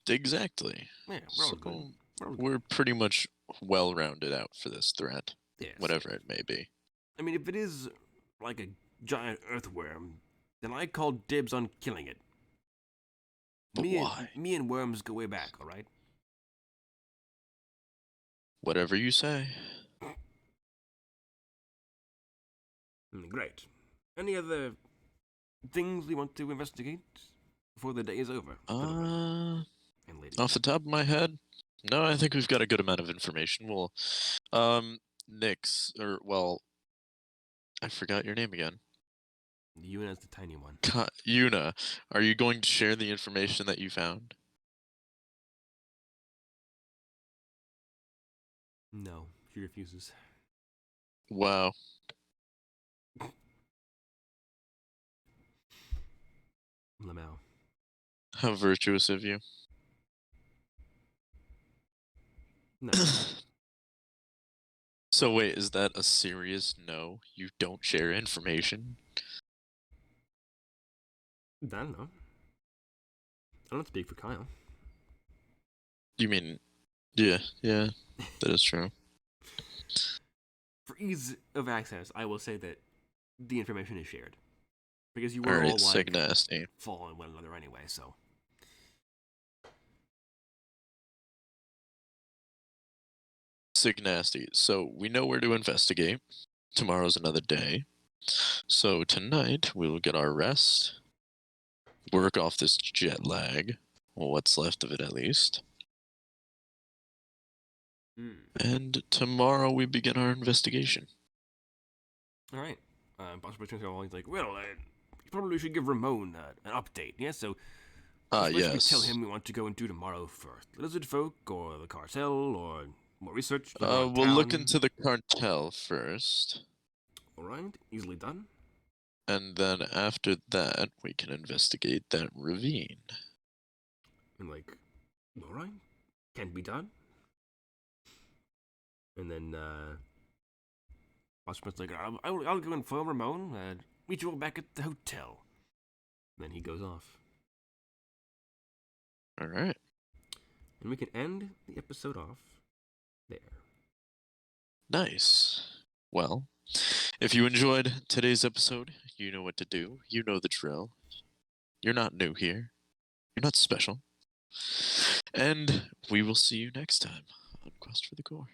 Exactly. yeah, we're all So good. we're pretty much well rounded out for this threat, Yes. whatever it may be. I mean, if it is like a giant earthworm, then I call dibs on killing it. But why? Me and worms go way back, all right? Whatever you say. Great. Any other things we want to investigate before the day is over? And ladies. Off the top of my head, no, I think we've got a good amount of information. Well, I forgot your name again. Yuna's the tiny one. Yuna, are you going to share the information that you found? No, she refuses. Wow. Lamau. How virtuous of you. No. So wait, is that a serious no? You don't share information? I don't know. I don't speak for Kyle. You mean, yeah, that is true. For ease of access, I will say that the information is shared. Because you were Alright, all sick like nasty. following one another anyway, so. Sick nasty. So we know where to investigate. Tomorrow's another day. So tonight we'll get our rest. Work off this jet lag. Well, what's left of it at least. And tomorrow we begin our investigation. Alright. Boss Bertrand's always like, well, you probably should give Ramon an update, yeah? So, what should we tell Yes. him we want to go and do tomorrow first? The lizard folk, or the cartel, or more research? We'll look into the cartel first. Alright, easily done. And then after that, we can investigate that ravine. And like, All right, can be done. And then Osmond's like, I'll go inform Ramon. Meet you all back at the hotel. Then he goes off. All right. And we can end the episode off there. Nice. Well, if you enjoyed today's episode, you know what to do. You know the drill. You're not new here. You're not special. And we will see you next time on Quest for the Core.